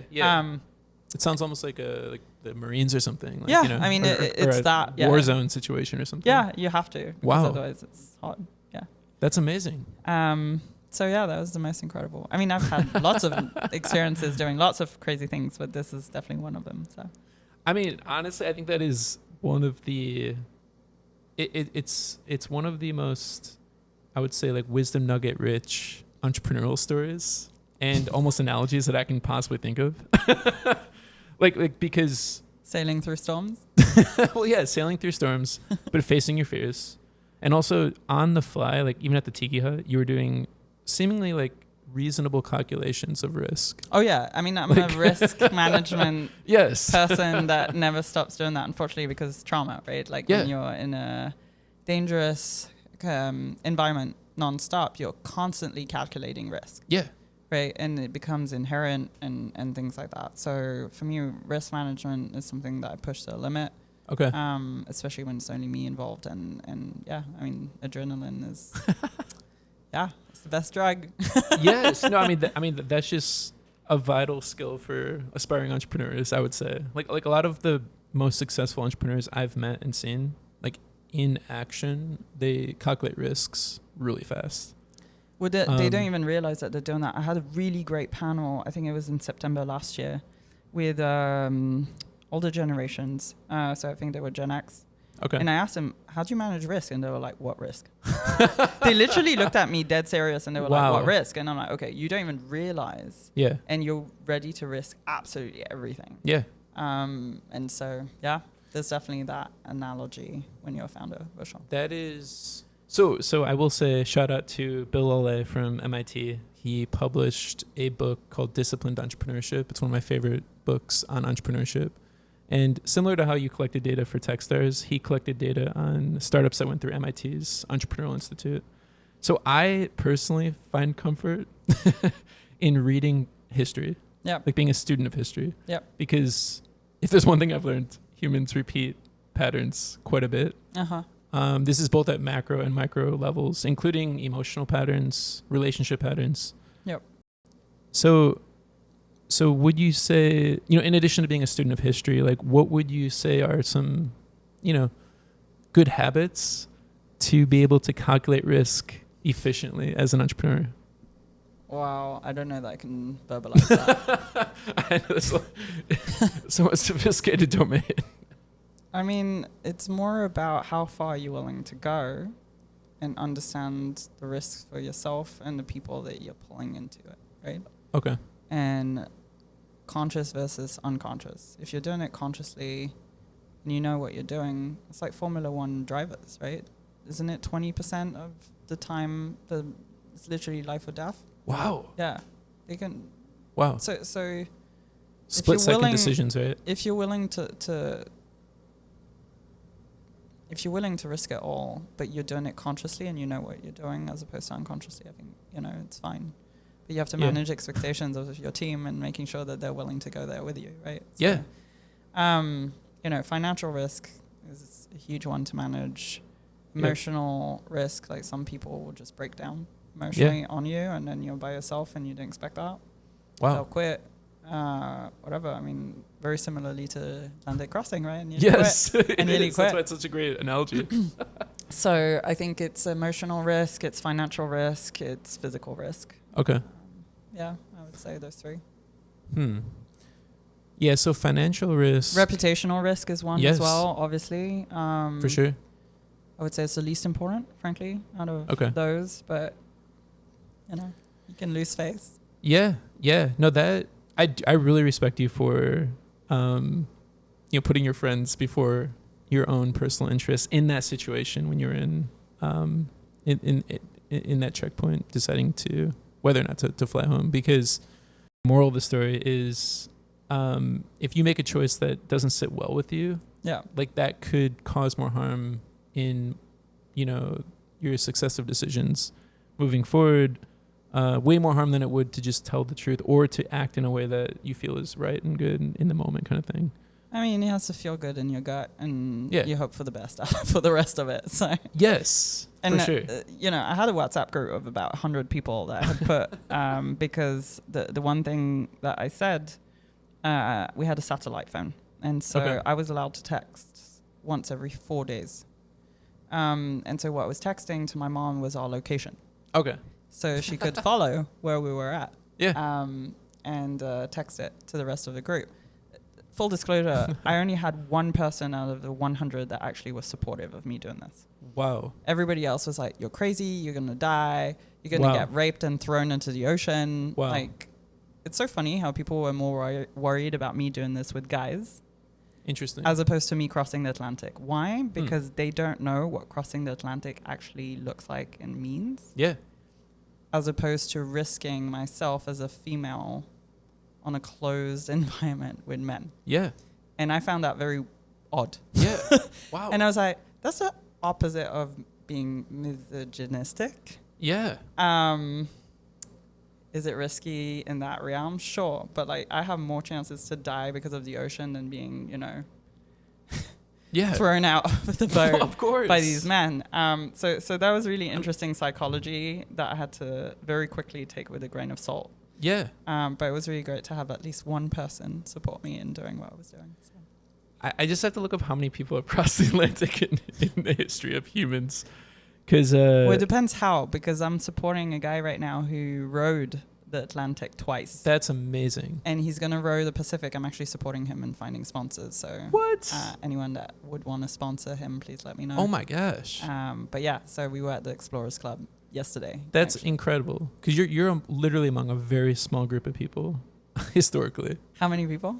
It sounds almost like the Marines or something. Like, I mean, it's that war zone situation or something. Yeah, you have to. Wow. Otherwise, it's hard. Yeah. That's amazing. So yeah, that was the most incredible. I mean, I've had lots of experiences doing lots of crazy things, but this is definitely one of them. So. I mean, honestly, I think that is one of the. It's one of the most, I would say, like wisdom nugget rich entrepreneurial stories and almost analogies that I can possibly think of. like because sailing through storms. Well, yeah, sailing through storms, but facing your fears, and also on the fly, like even at the tiki hut, you were doing seemingly like reasonable calculations of risk. Oh yeah, I mean I'm a risk management person that never stops doing that, unfortunately, because trauma, right? Like when you're in a dangerous environment non-stop, you're constantly calculating risk. Yeah. Right, and it becomes inherent and things like that. So for me, risk management is something that I push to the limit. Okay. Especially when it's only me involved, and yeah, I mean, adrenaline is, Yeah, it's the best drug. Yes. No, that's just a vital skill for aspiring entrepreneurs, I would say. Like a lot of the most successful entrepreneurs I've met and seen, like in action, they calculate risks really fast. Well, they don't even realize that they're doing that. I had a really great panel, I think it was in September last year, with older generations. So I think they were Gen X. Okay. And I asked them, how do you manage risk? And they were like, what risk? They literally looked at me dead serious and they were like, what risk? And I'm like, okay, you don't even realize. Yeah. And you're ready to risk absolutely everything. Yeah. And so, yeah, there's definitely that analogy when you're a founder, for sure. That is... So I will say shout out to Bill Ole from MIT. He published a book called Disciplined Entrepreneurship. It's one of my favorite books on entrepreneurship. And similar to how you collected data for Techstars, he collected data on startups that went through MIT's Entrepreneurial Institute. So I personally find comfort in reading history. Yeah. Like being a student of history. Yeah. Because if there's one thing I've learned, humans repeat patterns quite a bit. Uh-huh. This is both at macro and micro levels, including emotional patterns, relationship patterns. Yep. So would you say, in addition to being a student of history, like what would you say are some, good habits to be able to calculate risk efficiently as an entrepreneur? Wow, I don't know that I can verbalize that. I know it's somewhat sophisticated domain. I mean, it's more about how far you're willing to go and understand the risks for yourself and the people that you're pulling into it, right? Okay. And conscious versus unconscious. If you're doing it consciously and you know what you're doing, it's like Formula One drivers, right? Isn't it 20% of the time it's literally life or death? Wow. Yeah. They can... Wow. So split-second decisions, right? if you're willing to risk it all, but you're doing it consciously and you know what you're doing as opposed to unconsciously, I think, it's fine. But you have to manage expectations of your team and making sure that they're willing to go there with you, right? So, yeah. Financial risk is a huge one to manage. Emotional risk, like some people will just break down emotionally on you and then you're by yourself and you didn't expect that. Wow. They'll quit. Whatever. I mean, very similarly to Atlantic Crossing, right? And yes. Quit, and nearly quit. That's why it's such a great analogy. So I think it's emotional risk, it's financial risk, it's physical risk. Okay. Yeah, I would say those three. Yeah, so financial risk. Reputational risk is one as well, obviously. For sure. I would say it's the least important, frankly, out of those. But, you can lose face. Yeah. No, that... I really respect you for, putting your friends before your own personal interests in that situation when you're in that checkpoint, deciding to whether or not to fly home. Because moral of the story is, if you make a choice that doesn't sit well with you, like that could cause more harm in, your successive decisions moving forward. Way more harm than it would to just tell the truth or to act in a way that you feel is right and good in the moment kind of thing. I mean, it has to feel good in your gut and you hope for the best for the rest of it. So yes, and for sure. I had a WhatsApp group of about 100 people that I had put because the one thing that I said, we had a satellite phone. And so I was allowed to text once every 4 days. And so what I was texting to my mom was our location. Okay. So she could follow where we were at. Yeah. And text it to the rest of the group. Full disclosure, I only had one person out of the 100 that actually was supportive of me doing this. Wow. Everybody else was like, you're crazy, you're going to die, you're going to get raped and thrown into the ocean. Wow. Like, it's so funny how people were more worried about me doing this with guys. Interesting. As opposed to me crossing the Atlantic. Why? Because they don't know what crossing the Atlantic actually looks like and means. Yeah. As opposed to risking myself as a female on a closed environment with men. Yeah. And I found that very odd. Yeah. Wow. And I was like, that's the opposite of being misogynistic. Yeah. Is it risky in that realm? Sure. But like I have more chances to die because of the ocean than being, thrown out of the boat Of course. by these men. So that was really interesting psychology that I had to very quickly take with a grain of salt. Yeah. But it was really great to have at least one person support me in doing what I was doing. So. I just have to look up how many people have crossed the Atlantic in the history of humans. Because well, it depends how, because I'm supporting a guy right now who rowed the Atlantic twice. That's amazing. And he's going to row the Pacific. I'm actually supporting him and finding sponsors. So what? Anyone that would want to sponsor him, please let me know. Oh my gosh. But yeah, so we were at the Explorers Club yesterday. That's actually incredible. Because you're literally among a very small group of people, historically. How many people?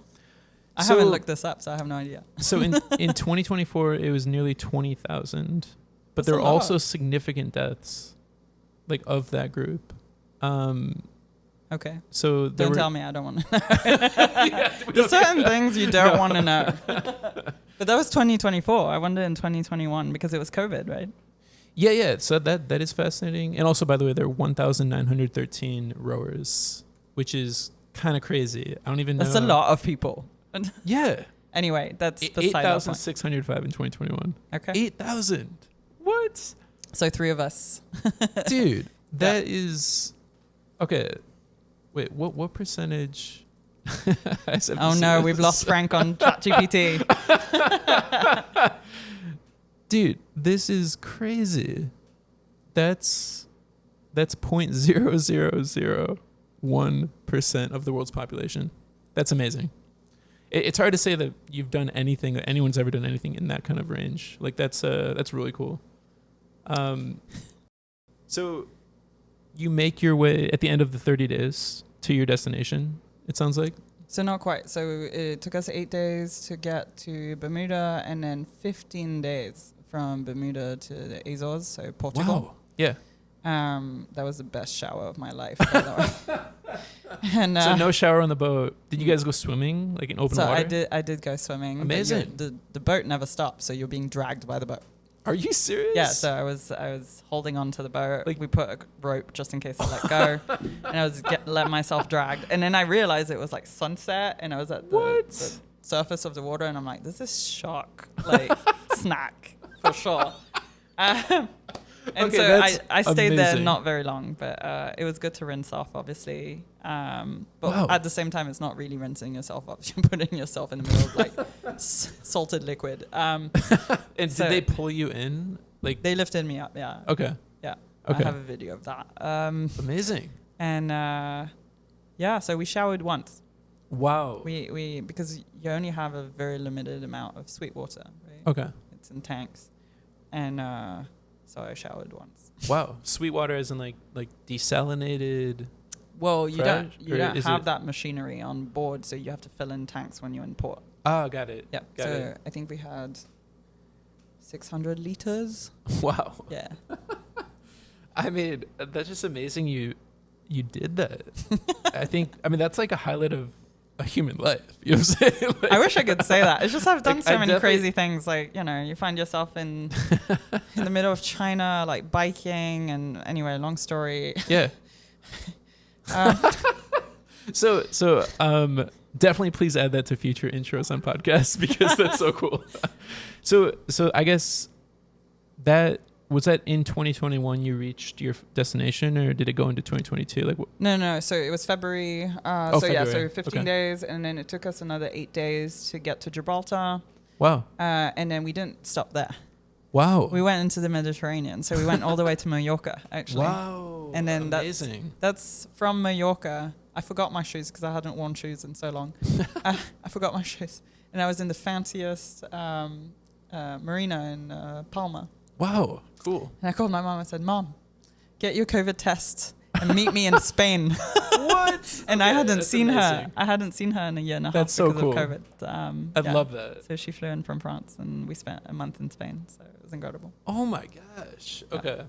I haven't looked this up, so I have no idea. So in 2024, it was nearly 20,000. But That's there a were lot. also significant deaths, like, of that group. Okay. So there Don't were, tell me. I don't want to know. There's certain things you don't want to know. But that was 2024. I wonder in 2021 because it was COVID, right? Yeah. So that is fascinating. And also, by the way, there are 1,913 rowers, which is kind of crazy. I don't even know. That's a lot of people. Yeah. Anyway, that's beside the point. 8,605 in 2021. Okay. 8,000. What? So 3 of us. Dude, that is... Okay. Wait, what percentage... Oh no, we've lost Frank on ChatGPT. Dude, this is crazy. That's 0.0001% of the world's population. That's amazing. It's hard to say that you've done anything, that anyone's ever done anything in that kind of range. Like, that's really cool. So you make your way at the end of the 30 days to your destination, it sounds like? So not quite. So it took us 8 days to get to Bermuda and then 15 days from Bermuda to the Azores, so Portugal. Wow. Yeah. That was the best shower of my life, by the way. And, so no shower on the boat. Did you guys go swimming, like in open water? I did go swimming. Amazing. The boat never stopped, so you're being dragged by the boat. Are you serious? Yeah, so I was holding on to the boat. Like, we put a rope just in case I let go, and I was letting myself dragged. And then I realized it was like sunset, and I was at the surface of the water, and I'm like, this is shock, like snack for sure. And okay, so I stayed there amazing. not very long, but it was good to rinse off, obviously. But at the same time, it's not really rinsing yourself off. You're putting yourself in the middle of like salted liquid. And did they pull you in? Like, they lifted me up, yeah. Okay. Yeah. Okay. I have a video of that. Amazing. And yeah, so we showered once. Wow. We because you only have a very limited amount of sweet water, right? Okay. It's in tanks. And so I showered once. Wow. Sweet water as in like desalinated. Well, you fresh, don't have that machinery on board, so you have to fill in tanks when you're in port. Ah, got it. Yeah. Got so it. I think we had 600 liters. Wow. Yeah. I mean, that's just amazing. You did that. I mean, that's like a highlight of a human life. You know what I'm saying? Like, I wish I could say that. It's just I've done like, so many crazy things. Like, you know, you find yourself in the middle of China, like biking, and anyway, long story. Yeah. So definitely please add that to future intros on podcasts because that's so cool. So I guess that was that in 2021 you reached your destination, or did it go into 2022? Like No. So it was February. February. So 15 days, and then it took us another 8 days to get to Gibraltar. Wow. And then we didn't stop there. Wow. We went into the Mediterranean, so we went all the way to Mallorca, actually. Wow. And then amazing. That's from Mallorca. I forgot my shoes because I hadn't worn shoes in so long. I forgot my shoes, and I was in the fanciest marina in Palma. Wow. Cool. And I called my mom and said, "Mom, get your COVID test and meet me in Spain." What? And okay, I hadn't seen amazing. her. I hadn't seen her in a year and a half That's so because cool. of COVID. I love that. So she flew in from France, and we spent a month in Spain. So it was incredible. Oh my gosh. Okay.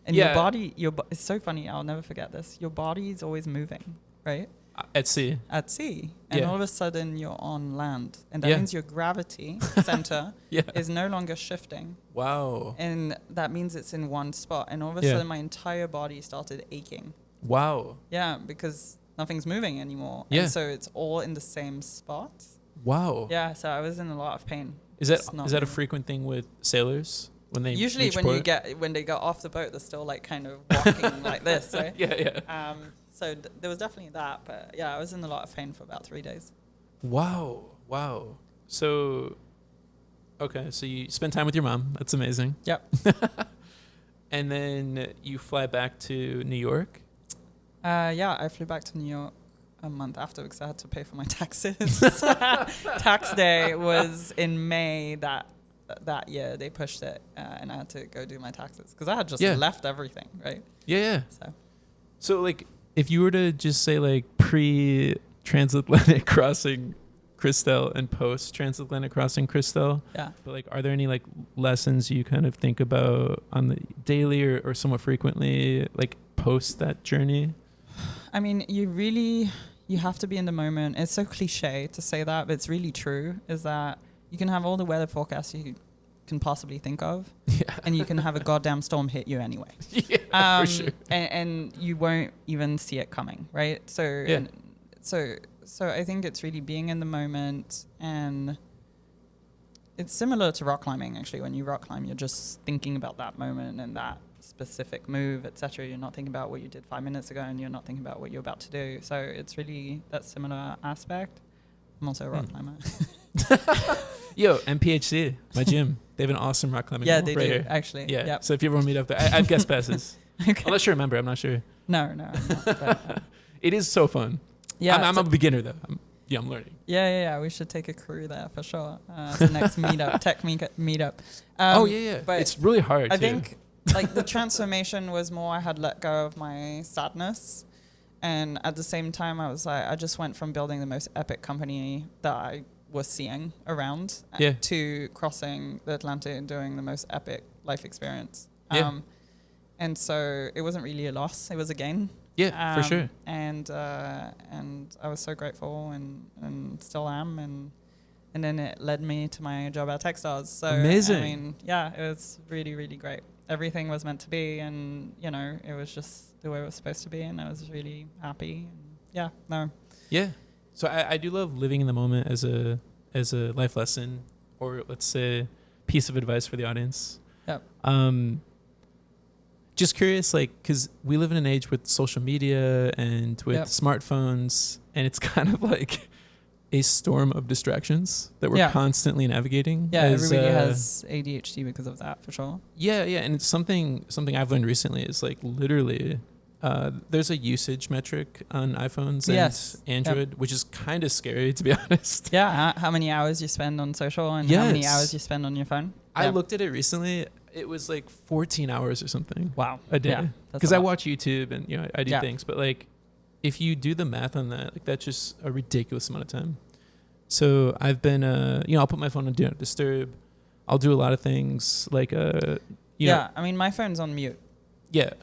And your body, it's so funny. I'll never forget this. Your body is always moving, right? At sea. At sea. And Yeah. all of a sudden you're on land. And that Yeah. means your gravity center is no longer shifting. Wow. And that means it's in one spot. And all of a sudden my entire body started aching. Wow. Yeah, because nothing's moving anymore. Yeah. And so it's all in the same spot. Wow. Yeah, so I was in a lot of pain. Is It's that not is that a really- frequent thing with sailors when they Usually reach when port? when they get off the boat, they're still like kind of walking like this, right? Yeah. So there was definitely that, but yeah, I was in a lot of pain for about 3 days. Wow. So, okay, so you spend time with your mom. That's amazing. Yep. And then you fly back to New York. Yeah, I flew back to New York a month after because I had to pay for my taxes. Tax day was in May that year. They pushed it, and I had to go do my taxes because I had just left everything, right? Yeah. So like, if you were to just say like pre-transatlantic crossing Crystelle and post-transatlantic crossing Crystelle, yeah. but like, are there any like lessons you kind of think about on the daily or somewhat frequently, like post that journey? I mean, you have to be in the moment. It's so cliche to say that, but it's really true, is that you can have all the weather forecasts you can possibly think of, and you can have a goddamn storm hit you anyway. For sure. And you won't even see it coming, right? So I think it's really being in the moment, and it's similar to rock climbing, actually. When you rock climb, you're just thinking about that moment and that specific move, etc. You're not thinking about what you did 5 minutes ago, and you're not thinking about what you're about to do. So it's really that similar aspect. I'm also a rock climber. Yo, MPHC, my gym. They have an awesome rock climbing wall They right do, here. actually. Yeah. Yep. So if you ever want to meet up there, I have guest passes. Okay. Unless you remember, I'm not sure. No, I'm not. But, It is so fun. yeah, I'm a beginner though. I'm learning. Yeah. We should take a crew there for sure. The next meetup, tech meetup. But It's really hard. I too. think like the transformation was more I had let go of my sadness, and at the same time I was like, I just went from building the most epic company that I was seeing around to crossing the Atlantic and doing the most epic life experience. And so it wasn't really a loss; it was a gain. Yeah, for sure. And I was so grateful and still am, and then it led me to my job at Techstars. So amazing. I mean, yeah, it was really, really great. Everything was meant to be, and it was just the way it was supposed to be, and I was really happy. And Yeah. So I do love living in the moment as a life lesson, or let's say piece of advice for the audience. Yep. Just curious, like, because we live in an age with social media and with smartphones, and it's kind of like a storm of distractions that we're constantly navigating. Yeah, everybody has ADHD because of that, for sure. Yeah, and it's something I've learned recently is like literally there's a usage metric on iPhones and Android, which is kind of scary, to be honest. Yeah, how many hours you spend on social and how many hours you spend on your phone. I looked at it recently. It was like 14 hours or something. Wow. A day. Yeah, because I watch YouTube and I do things, but like if you do the math on that, like that's just a ridiculous amount of time. So I've been I'll put my phone on Do Not Disturb. I'll do a lot of things like I mean my phone's on mute. Yeah.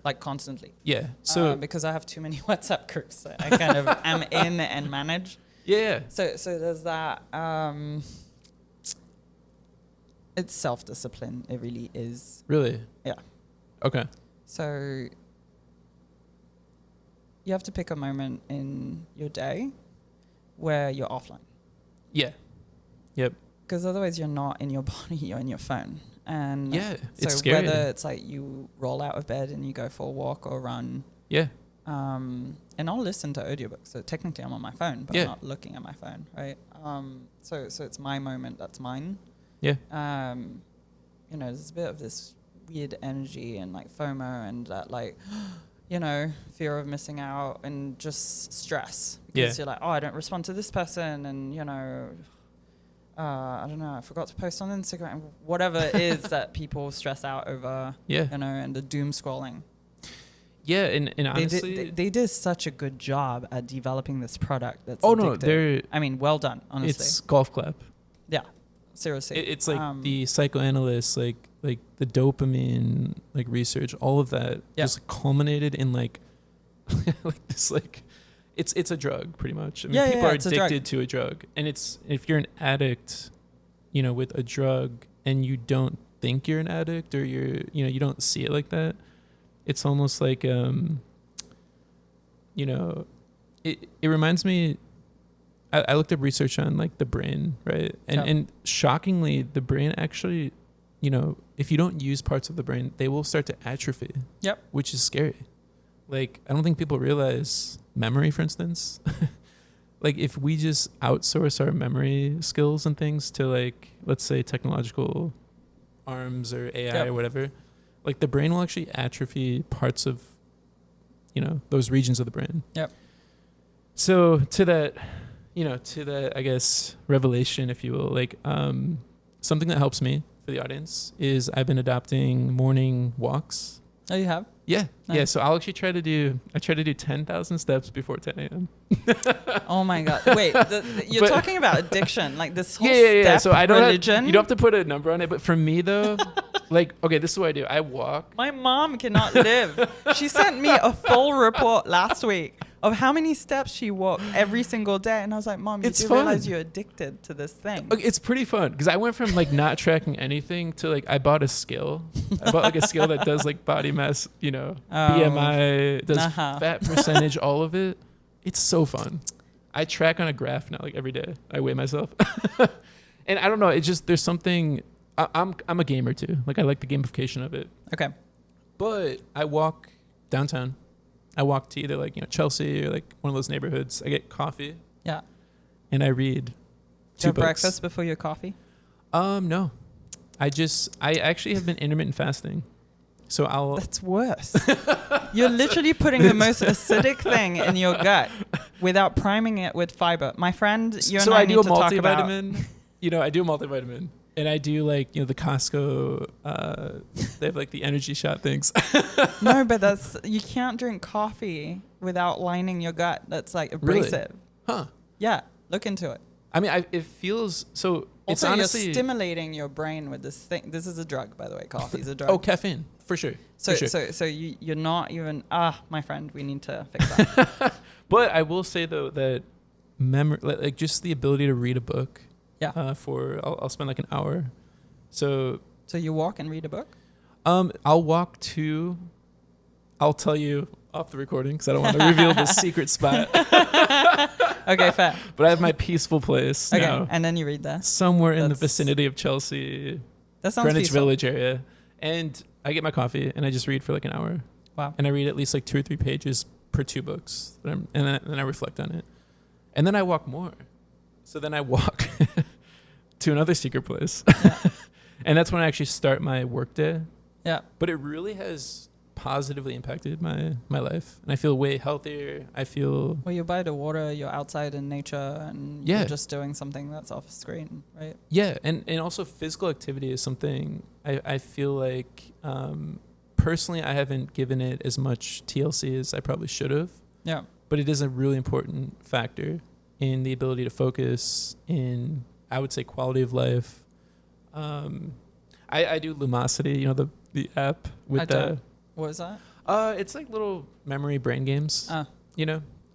Like constantly. Yeah. So because I have too many WhatsApp groups that I kind of am in and manage. Yeah. So there's that. It's self-discipline. It really is. Really? Yeah. Okay. So you have to pick a moment in your day where you're offline. Yeah. Yep. Because otherwise you're not in your body, you're in your phone. And yeah, so it's scary. whether it's like you roll out of bed and you go for a walk or run. Yeah. And I'll listen to audiobooks. So technically I'm on my phone, but I'm not looking at my phone, right? So it's my moment, that's mine. Yeah. There's a bit of this weird energy and like FOMO and that like, fear of missing out and just stress. Because you're like, oh, I don't respond to this person and, I don't know, I forgot to post on Instagram. Whatever it is that people stress out over, and the doom scrolling. Yeah, and honestly... They did such a good job at developing this product that's addictive. Well done, honestly. It's golf clap. Yeah, seriously. It's like the psychoanalysts, like the dopamine, like research, all of that just culminated in like this like... It's a drug, pretty much. People are addicted to a drug. And it's if you're an addict, with a drug and you don't think you're an addict or you don't see it like that, it's almost like, it reminds me I looked up research on like the brain, right? And shockingly, the brain actually, if you don't use parts of the brain, they will start to atrophy. Yep. Which is scary. Like, I don't think people realize memory, for instance. Like, if we just outsource our memory skills and things to, like, let's say technological arms or AI or whatever, like, the brain will actually atrophy parts of, those regions of the brain. Yep. So to that, I guess, revelation, if you will, like, something that helps me for the audience is I've been adopting morning walks. Oh, you have? Yeah. Nice. Yeah. So I'll actually try to do 10,000 steps before 10 a.m. Oh my God. Wait, you're talking about addiction, like this whole yeah. step So I don't religion. you don't have to put a number on it, but for me though, like, okay, this is what I do. I walk. My mom cannot live. She sent me a full report last week of how many steps she walked every single day. And I was like, Mom, you do realize you're addicted to this thing. Okay, it's pretty fun because I went from like not tracking anything to like I bought a scale. I bought like a scale that does like body mass, BMI, does fat percentage, all of it. It's so fun. I track on a graph now, like every day. I weigh myself. And I don't know, it's just there's something. I'm a gamer too. Like I like the gamification of it. Okay. But I walk downtown. I walk to either like Chelsea or like one of those neighborhoods. I get coffee. Yeah. And I read. Do you two have books. breakfast before your coffee? No. I actually have been intermittent fasting. So That's worse. You're literally putting the most acidic thing in your gut without priming it with fiber. My friend, you and I need to talk about. I do a multivitamin. And I do like, the Costco, they have like the energy shot things. No, but you can't drink coffee without lining your gut. That's like abrasive. Really? Huh. Yeah. Look into it. I mean, it feels so. It's Also, honestly you're stimulating your brain with this thing. This is a drug, by the way. Coffee is a drug. Oh, caffeine for sure. So you're not even. My friend, we need to fix that. But I will say though that memory, like just the ability to read a book. Yeah. I'll spend like an hour. So you walk and read a book? I'll walk to. I'll tell you off the recording because I don't want to reveal the secret spot. Okay, fair. But I have my peaceful place. Okay, now, and then you read there. somewhere in the vicinity of Chelsea, That sounds Greenwich peaceful. Village area, and I get my coffee and I just read for like an hour. Wow. And I read at least like 2 or 3 pages per 2 books, and then I reflect on it, and then I walk more. So then I walk to another secret place, and that's when I actually start my work day. Yeah. But it really has positively impacted my life, and I feel way healthier. I feel Well, you're by the water, you're outside in nature, and you're just doing something that's off screen, right? Yeah, and also physical activity is something I feel like personally I haven't given it as much TLC as I probably should have. Yeah. But it is a really important factor in the ability to focus, in I would say quality of life. I do Lumosity, the app with the. What is that? It's like little memory brain games. Ah.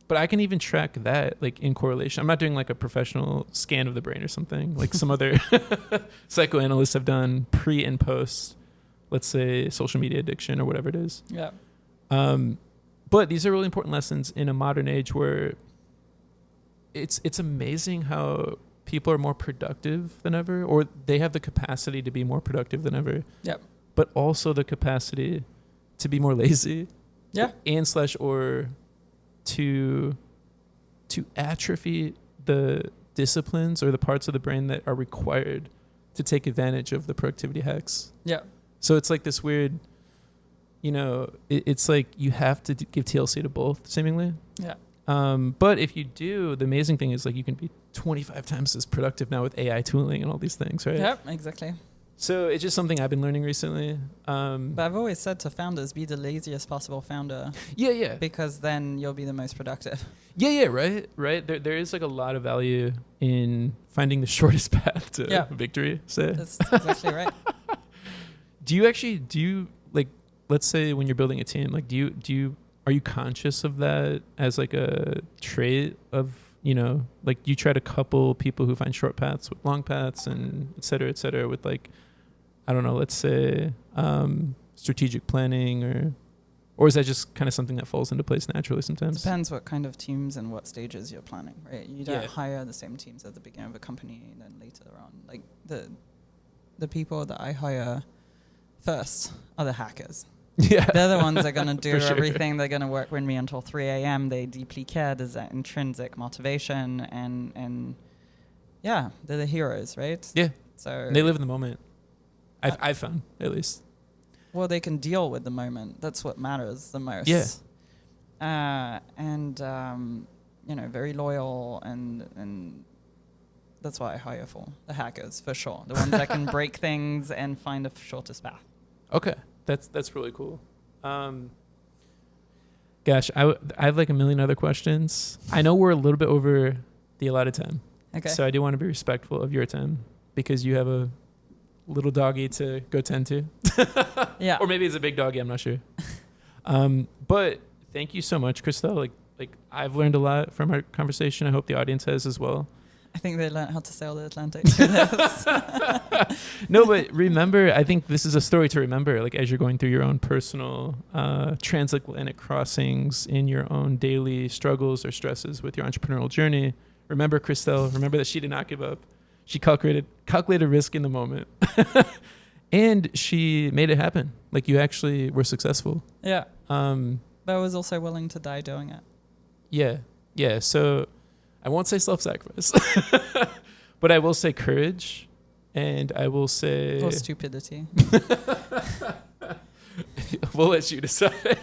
But I can even track that like in correlation. I'm not doing like a professional scan of the brain or something like some other psychoanalysts have done pre and post, let's say social media addiction or whatever it is. Yeah. But these are really important lessons in a modern age where it's amazing how people are more productive than ever, or they have the capacity to be more productive than ever. Yep. But also the capacity to be more lazy. Yeah. Or to atrophy the disciplines or the parts of the brain that are required to take advantage of the productivity hacks. Yeah. So it's like this weird, it's like you have to give TLC to both seemingly. Yeah. But if you do, the amazing thing is like you can be 25 times as productive now with AI tooling and all these things, right? Yep, exactly. So it's just something I've been learning recently. But I've always said to founders, be the laziest possible founder. Yeah. Because then you'll be the most productive. Yeah, right. There is like a lot of value in finding the shortest path to victory, say. That's exactly right. Do you like, let's say when you're building a team, like are you conscious of that as like a trait of, like you try to couple people who find short paths with long paths and et cetera with like, I don't know, let's say strategic planning Or is that just kind of something that falls into place naturally sometimes? Depends what kind of teams and what stages you're planning, right? You don't Yeah. hire the same teams at the beginning of a company and then later on. Like the people that I hire first are the hackers. Yeah. They're the ones that are going to do For sure. everything. They're going to work with me until 3 a.m. They deeply care. There's that intrinsic motivation and yeah, they're the heroes, right? Yeah. So They live in the moment. I've found, at least. well, they can deal with the moment. That's what matters the most. Yeah. Very loyal and that's what I hire for. The hackers, for sure. The ones that can break things and find the shortest path. Okay. That's really cool. Gosh, I have like a million other questions. I know we're a little bit over the allotted time. Okay. So I do want to be respectful of your time because you have a little doggy to go tend to. Yeah. Or maybe it's a big doggy, I'm not sure. But thank you so much, Crystelle. Like I've learned a lot from our conversation. I hope the audience has as well. I think they learned how to sail the Atlantic through this. No, but remember, I think this is a story to remember, like as you're going through your own personal transatlantic crossings in your own daily struggles or stresses with your entrepreneurial journey. Remember, Crystelle, remember that she did not give up. She calculated risk in the moment. And she made it happen. Like you actually were successful. Yeah. But I was also willing to die doing it. Yeah. Yeah. So I won't say self-sacrifice, but I will say courage, and I will say Or stupidity. We'll let you decide.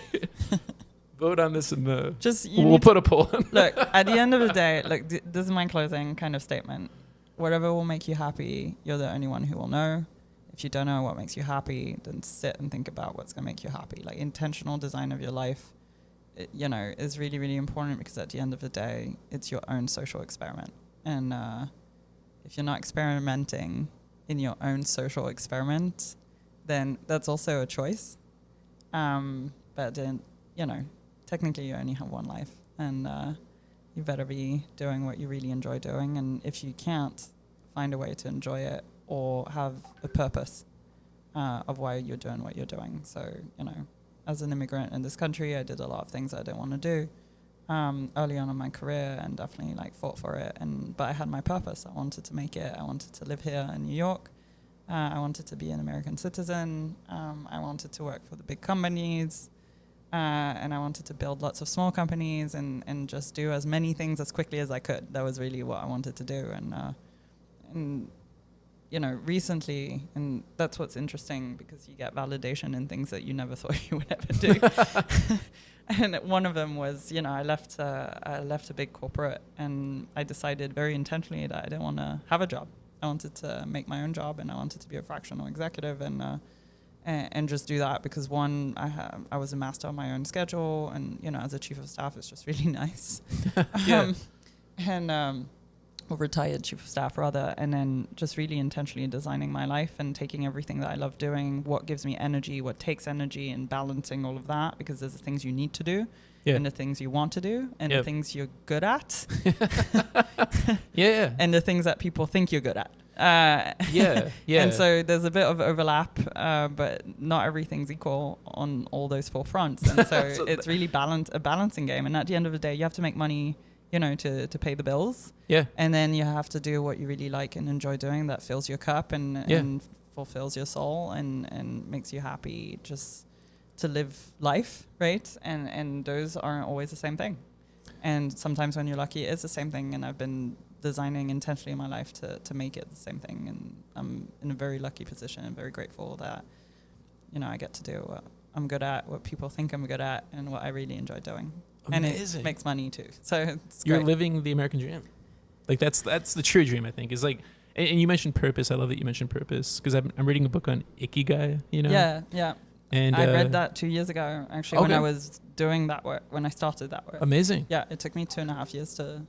Vote on this in the. We'll put a poll. Look, at the end of the day, look, this is my closing kind of statement. Whatever will make you happy, you're the only one who will know. If you don't know what makes you happy, then sit and think about what's going to make you happy. Like intentional design of your life, is really, really important because at the end of the day, it's your own social experiment. And if you're not experimenting in your own social experiment, then that's also a choice. But then, technically you only have one life and you better be doing what you really enjoy doing. And if you can't, find a way to enjoy it or have a purpose of why you're doing what you're doing. So, as an immigrant in this country, I did a lot of things I didn't want to do early on in my career and definitely fought for it. But I had my purpose. I wanted to make it. I wanted to live here in New York. I wanted to be an American citizen. I wanted to work for the big companies. And I wanted to build lots of small companies and just do as many things as quickly as I could. That was really what I wanted to do. And recently, and that's what's interesting because you get validation in things that you never thought you would ever do. And one of them was, I left a big corporate and I decided very intentionally that I didn't want to have a job. I wanted to make my own job and I wanted to be a fractional executive and just do that because one, I was a master on my own schedule and, as a chief of staff, it's just really nice. Yeah. Or retired chief of staff rather, and then just really intentionally designing my life and taking everything that I love doing, what gives me energy, what takes energy, and balancing all of that because there's the things you need to do and the things you want to do and the things you're good at. And the things that people think you're good at. And so there's a bit of overlap, but not everything's equal on all those four fronts. And so it's really a balancing game. And at the end of the day, you have to make money, to pay the bills. Yeah. And then you have to do what you really like and enjoy doing that fills your cup and fulfills your soul and makes you happy just to live life, right? And those aren't always the same thing. And sometimes when you're lucky, it is the same thing. And I've been designing intentionally in my life to make it the same thing. And I'm in a very lucky position and very grateful that, I get to do what I'm good at, what people think I'm good at, and what I really enjoy doing. Amazing. And it makes money too. So you're living the American dream. Like that's the true dream, I think, is like, and you mentioned purpose. I love that you mentioned purpose because I'm reading a book on Ikigai, Yeah. And I read that 2 years ago, actually, when I was doing that work, when I started that work. Amazing. Yeah, it took me 2.5 years to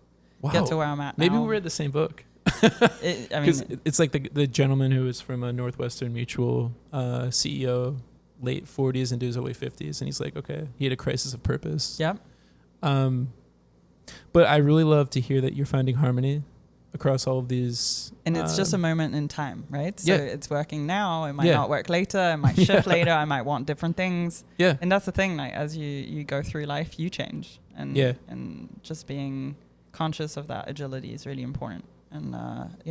get to where I'm at now. Maybe we read the same book. Because it's like the gentleman who was from a Northwestern Mutual CEO, late 40s into his early 50s. And he's like, okay, he had a crisis of purpose. Yeah. But I really love to hear that you're finding harmony across all of these. And it's just a moment in time, right? So Yeah. it's working now. It might not work later. It might shift later. I might want different things. Yeah. And that's the thing. Like as you go through life, you change. And just being conscious of that agility is really important. And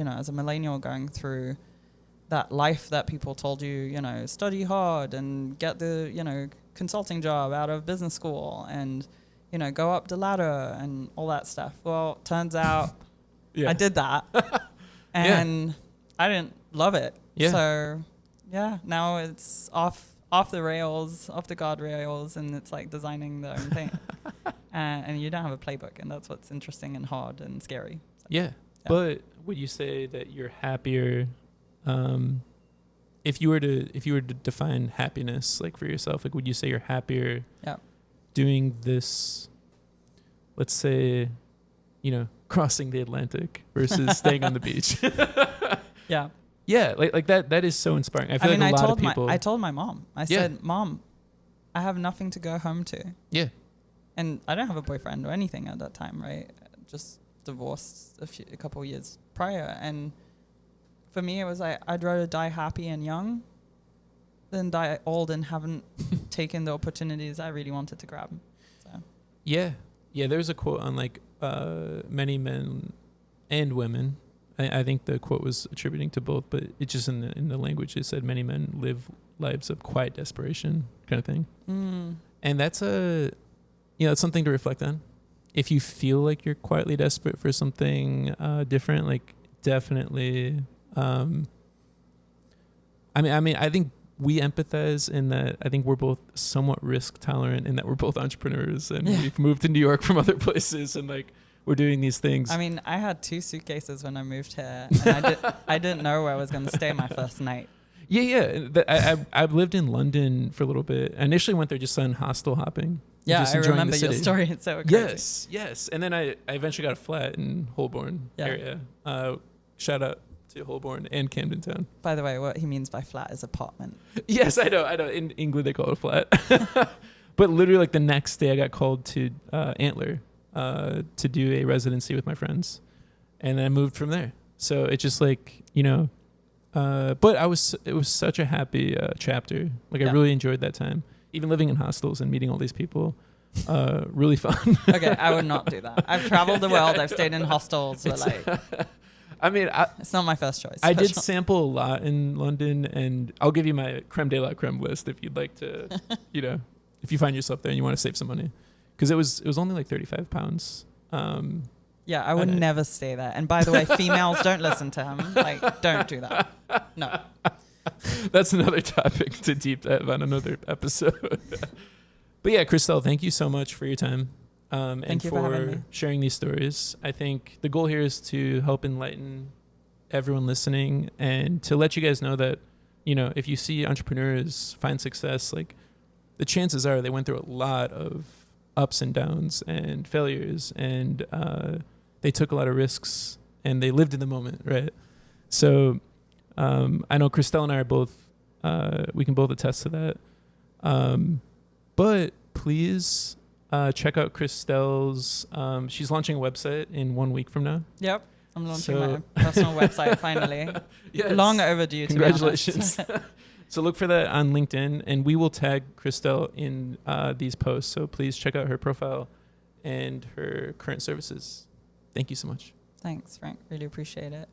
as a millennial going through that life that people told you, study hard and get the consulting job out of business school and go up the ladder and all that stuff. Well, turns out I did that and I didn't love it. Yeah. So now it's off the rails, off the guardrails, and it's like designing their own thing. And you don't have a playbook, and that's what's interesting and hard and scary. So, yeah. But would you say that you're happier if you were to define happiness like for yourself, like would you say you're happier doing this, let's say, crossing the Atlantic versus staying on the beach? Yeah, like that is so inspiring. I feel like a lot of people. I told my mom. I said, "Mom, I have nothing to go home to." Yeah. And I don't have a boyfriend or anything at that time, right? Just divorced a couple of years prior, and for me it was like I'd rather die happy and young than die old and haven't taken the opportunities I really wanted to grab. So. Yeah. There's a quote on like many men and women. I think the quote was attributing to both, but it just in the language it said many men live lives of quiet desperation kind of thing. And that's it's something to reflect on. If you feel like you're quietly desperate for something different, like definitely. I think we empathize in that I think we're both somewhat risk tolerant in that we're both entrepreneurs and we've moved to New York from other places and like we're doing these things. I mean, I had 2 suitcases when I moved here, and I didn't know where I was going to stay my first night. I've lived in London for a little bit. I initially went there just on hostel hopping. Yeah, I remember your story. It's so crazy. Yes. And then I eventually got a flat in Holborn area. Shout out to Holborn and Camden Town. By the way, what he means by flat is apartment. Yes, I know. In England, they call it a flat. But literally, like the next day, I got called to Antler to do a residency with my friends. And then I moved from there. So it's just like, but it was such a happy chapter. Like I really enjoyed that time. Even living in hostels and meeting all these people, really fun. Okay, I would not do that. I've traveled the world. I've stayed in hostels. It's not my first choice. I did sample a lot in London, and I'll give you my creme de la creme list if you'd like to, if you find yourself there and you want to save some money, because it was only like £35. I would never stay there. And by the way, females, don't listen to him. Like, don't do that. No. That's another topic to deep dive on another episode. But yeah, Crystelle, thank you so much for your time and for sharing these stories. I think the goal here is to help enlighten everyone listening and to let you guys know that, if you see entrepreneurs find success, like the chances are they went through a lot of ups and downs and failures, and they took a lot of risks and they lived in the moment, right? So I know Crystelle and I are both, we can both attest to that. But please check out Crystelle's, she's launching a website in 1 week from now. Yep. I'm launching my personal website finally. Yes. Long overdue. Congratulations. So look for that on LinkedIn, and we will tag Crystelle in these posts. So please check out her profile and her current services. Thank you so much. Thanks, Frank. Really appreciate it.